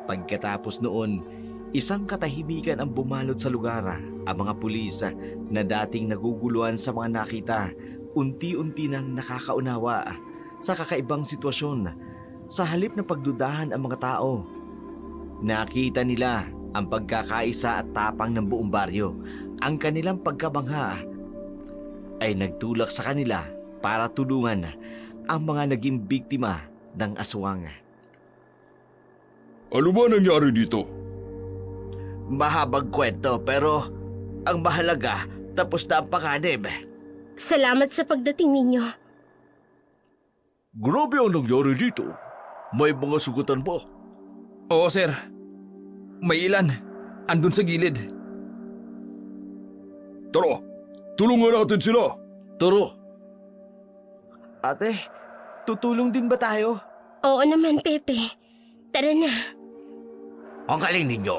Pagkatapos noon, isang katahimikan ang bumalot sa lugar. Ang mga pulis na dating naguguluhan sa mga nakita, unti-unti nang nakakaunawa sa kakaibang sitwasyon. Sa halip na pagdudahan ang mga tao, nakita nila ang pagkakaisa at tapang ng buong baryo. Ang kanilang pagkabangha ay nagtulak sa kanila para tulungan ang mga naging biktima ng aswang. Ano ba nangyari dito? Mahabang kwento pero ang mahalaga tapos na ang panganib. Salamat sa pagdating ninyo. Grabe ang nangyari dito. May mga sugatan ba? Oo, sir. May ilan. Andun sa gilid. Tara, tulungan natin sila! Turo. Ate, tutulong din ba tayo? Oo naman, Pepe. Tara na. Ang galing ninyo.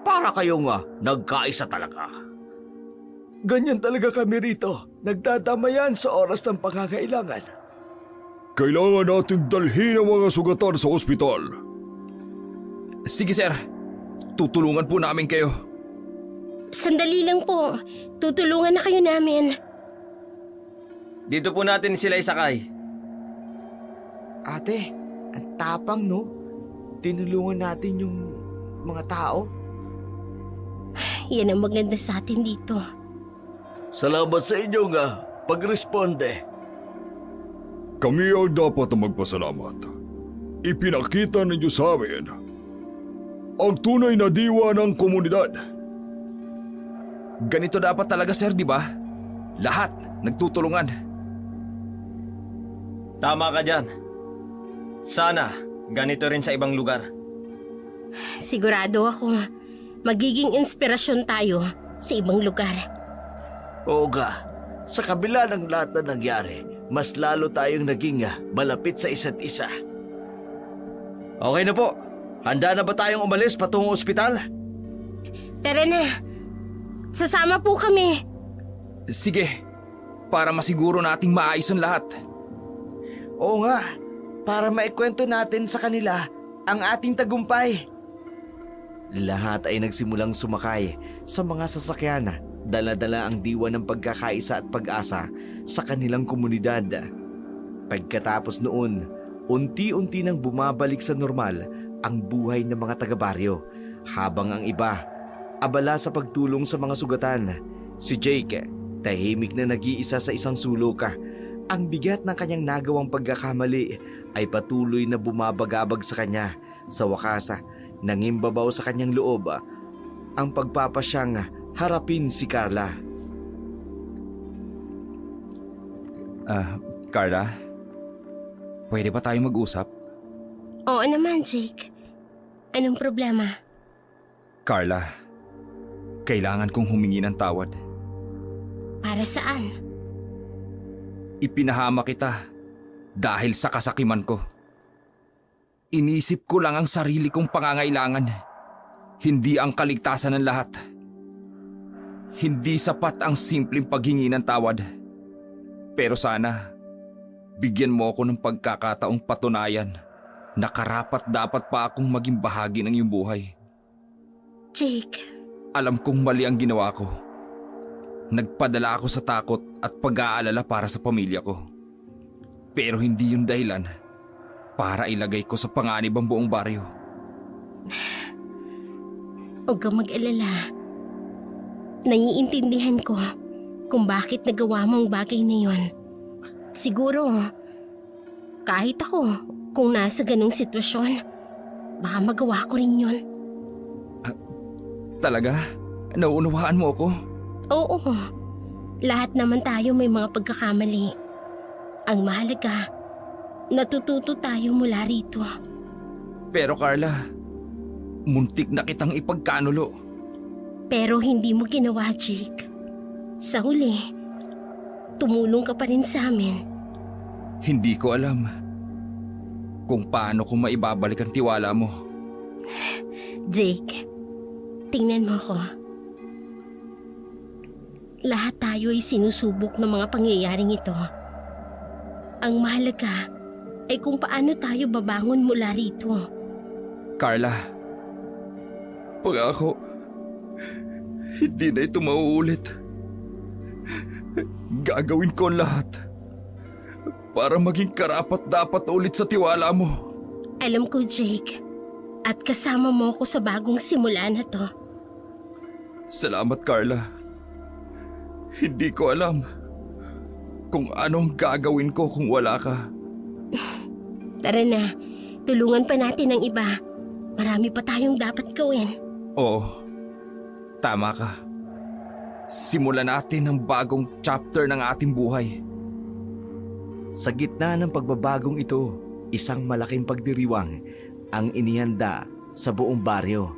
Para kayong nagkaisa talaga. Ganyan talaga kami rito. Nagdadamayan sa oras ng pangangailangan. Kailangan nating dalhin ang mga sugatan sa ospital. Sige, sir. Tutulungan po namin kayo. Sandali lang po. Tutulungan na kayo namin. Dito po natin sila isakay. Ate, ang tapang no? Tinulungan natin yung mga tao. Yan ang maganda sa atin dito. Salamat sa inyo nga pagresponde. Kami ang dapat na magpasalamat. Ipinakita ninyo sa amin ang tunay na diwa ng komunidad. Ganito dapat talaga, sir, di ba? Lahat nagtutulungan. Tama ka dyan. Sana ganito rin sa ibang lugar. Sigurado ako magiging inspirasyon tayo sa ibang lugar. Oo nga, sa kabila ng lahat na nangyari, mas lalo tayong naging malapit sa isa't isa. Okay na po. Handa na ba tayong umalis patungong ospital? Tara na. Sasama po kami. Sige, para masiguro nating maayos ang lahat. Oo nga, para maikwento natin sa kanila ang ating tagumpay. Lahat ay nagsimulang sumakay sa mga sasakyan, dala-dala ang diwa ng pagkakaisa at pag-asa sa kanilang komunidad. Pagkatapos noon, unti-unti nang bumabalik sa normal ang buhay ng mga taga-baryo, habang ang iba abala sa pagtulong sa mga sugatan. Si Jake, tahimik na nag-iisa sa isang sulok. Ang bigat ng kanyang nagawang pagkakamali ay patuloy na bumabagabag sa kanya. Sa wakas, nangimbabaw sa kanyang loob ang pagpapasyang harapin si Carla. Carla, pwede ba tayo mag-usap? Oo naman, Jake. Anong problema? Carla, kailangan kong humingi ng tawad. Para saan? Ipinahama kita dahil sa kasakiman ko. Inisip ko lang ang sarili kong pangangailangan, hindi ang kaligtasan ng lahat. Hindi sapat ang simpleng paghingi ng tawad. Pero sana, bigyan mo ako ng pagkakataong patunayan na karapat dapat pa akong maging bahagi ng iyong buhay. Jake, Alam kong mali ang ginawa ko. Nagpadala ako sa takot at pag-aalala para sa pamilya ko. Pero hindi yung dahilan para ilagay ko sa panganib ang buong baryo. huwag kang mag-alala. Naiintindihan ko kung bakit nagawa mo ang bagay na yon. Siguro, kahit ako, kung nasa ganong sitwasyon, baka magawa ko rin yon. Talaga? Nauunawaan mo ako? Oo, lahat naman tayo may mga pagkakamali. Ang mahalaga, natututo tayo mula rito. Pero Carla, muntik na kitang ipagkanulo. Pero hindi mo ginawa, Jake. Sa huli, tumulong ka pa rin sa amin. Hindi ko alam kung paano ko maibabalik ang tiwala mo. Jake, tingnan mo ko. Lahat tayo ay sinusubok ng mga pangyayaring ito. Ang mahalaga ay kung paano tayo babangon mula rito. Carla, pag ako, hindi na ito mauulit. Gagawin ko ang lahat para maging karapat dapat ulit sa tiwala mo. Alam ko, Jake. At kasama mo ako sa bagong simula na to. Salamat, Carla. Hindi ko alam kung anong gagawin ko kung wala ka. Tara na, tulungan pa natin ang iba. Marami pa tayong dapat gawin. Oo, tama ka. Simulan natin ang bagong chapter ng ating buhay. Sa gitna ng pagbabagong ito, isang malaking pagdiriwang ang inihanda sa buong baryo.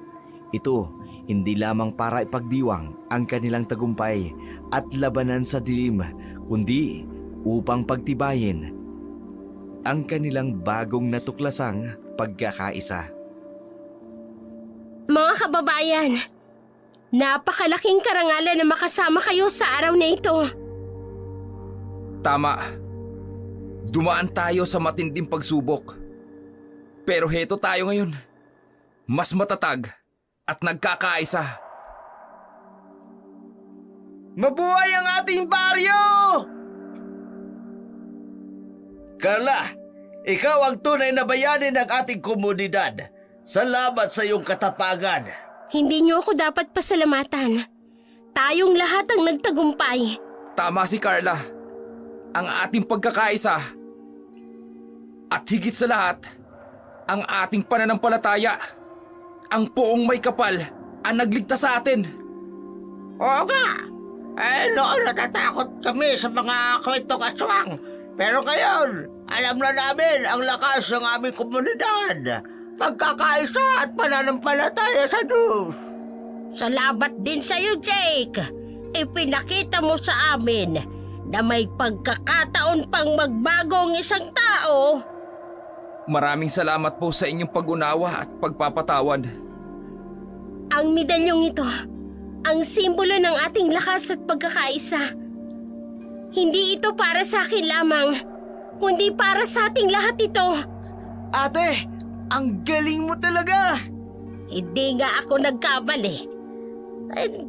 Ito, hindi lamang para ipagdiwang ang kanilang tagumpay at labanan sa dilim, kundi upang pagtibayin ang kanilang bagong natuklasang pagkakaisa. Mga kababayan, napakalaking karangalan na makasama kayo sa araw na ito. Tama. Dumaan tayo sa matinding pagsubok. Pero heto tayo ngayon. Mas matatag at nagkakaisa. Mabuhay ang ating baryo! Carla, Ikaw ang tunay na bayani ng ating komunidad. Salamat sa iyong katapangan. Hindi niyo ako dapat pasalamatan. Tayong lahat ang nagtagumpay. Tama si Carla. Ang ating pagkakaisa. At higit sa lahat, ang ating pananampalataya. Ang poong may kapal ang nagligtas sa atin. Oo nga. Noon natatakot kami sa mga kwentong aswang. Pero ngayon, alam na namin ang lakas ng aming komunidad. Pagkakaisa at pananampalataya sa Diyos. Salamat din sa'yo, Jake. Ipinakita mo sa amin na may pagkakataon pang magbago ang isang tao. Maraming salamat po sa inyong pag-unawa at pagpapatawad. Ang medalyong ito, ang simbolo ng ating lakas at pagkakaisa. Hindi ito para sa akin lamang, kundi para sa ating lahat ito. Ate, ang galing mo talaga! Hindi nga ako nagkamali.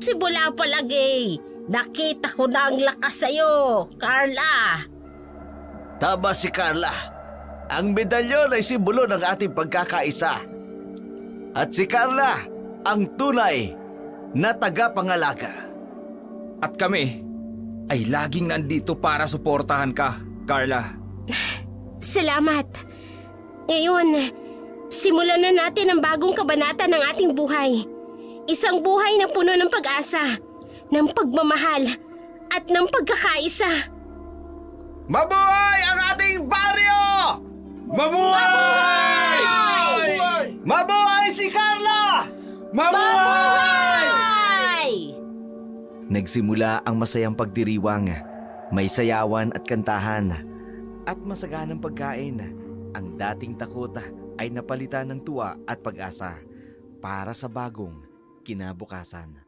Simula pa lagi, nakita ko na ang lakas sa'yo, Carla. Tama si Carla. Ang medalyon ay simbolo ng ating pagkakaisa. At si Carla, ang tunay na tagapangalaga. At kami ay laging nandito para suportahan ka, Carla. Salamat. Ngayon, simulan na natin ang bagong kabanata ng ating buhay. Isang buhay na puno ng pag-asa, ng pagmamahal, at ng pagkakaisa. Mabuhay ang ating baryo! Mabuhay! Mabuhay si Carla! Mabuhay! Nagsimula ang masayang pagdiriwang, may sayawan at kantahan, at masaganang pagkain. Ang dating takot ay napalitan ng tuwa at pag-asa para sa bagong kinabukasan.